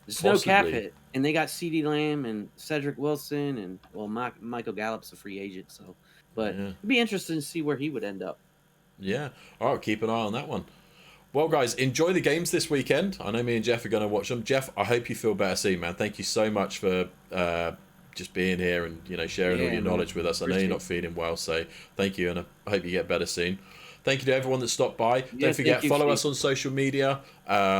There's no cap hit, and they got CeeDee Lamb and Cedric Wilson, and well, Michael Gallup's a free agent, so. But Yeah. it'd be interesting to see where he would end up. Yeah. All right, keep an eye on that one. Well, guys, enjoy the games this weekend. I know me and Jeff are going to watch them. Jeff, I hope you feel better soon, man. Thank you so much for just being here and sharing all your knowledge with us. I know you're not feeling well, so thank you, and I hope you get better soon. Thank you to everyone that stopped by. Don't forget, follow us on social media.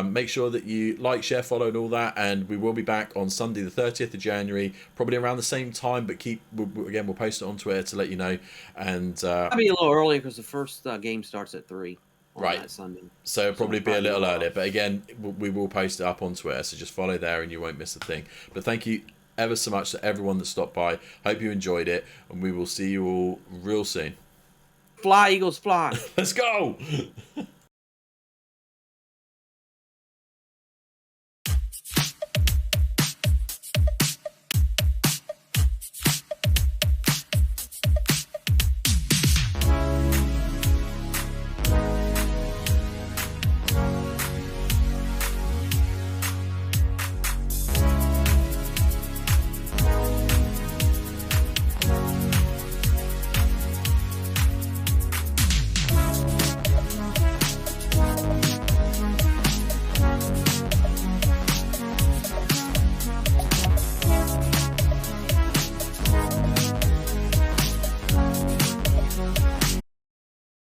Make sure that you like, share, follow, and all that. And we will be back on Sunday, the 30th of January, probably around the same time. But we'll post it on Twitter to let you know. And I'll be a little earlier because the first game starts at 3 on right that Sunday. So it'll probably be a little earlier. But again, we will post it up on Twitter. So just follow there and you won't miss a thing. But thank you ever so much to everyone that stopped by. Hope you enjoyed it. And we will see you all real soon. Fly, Eagles, fly. Let's go!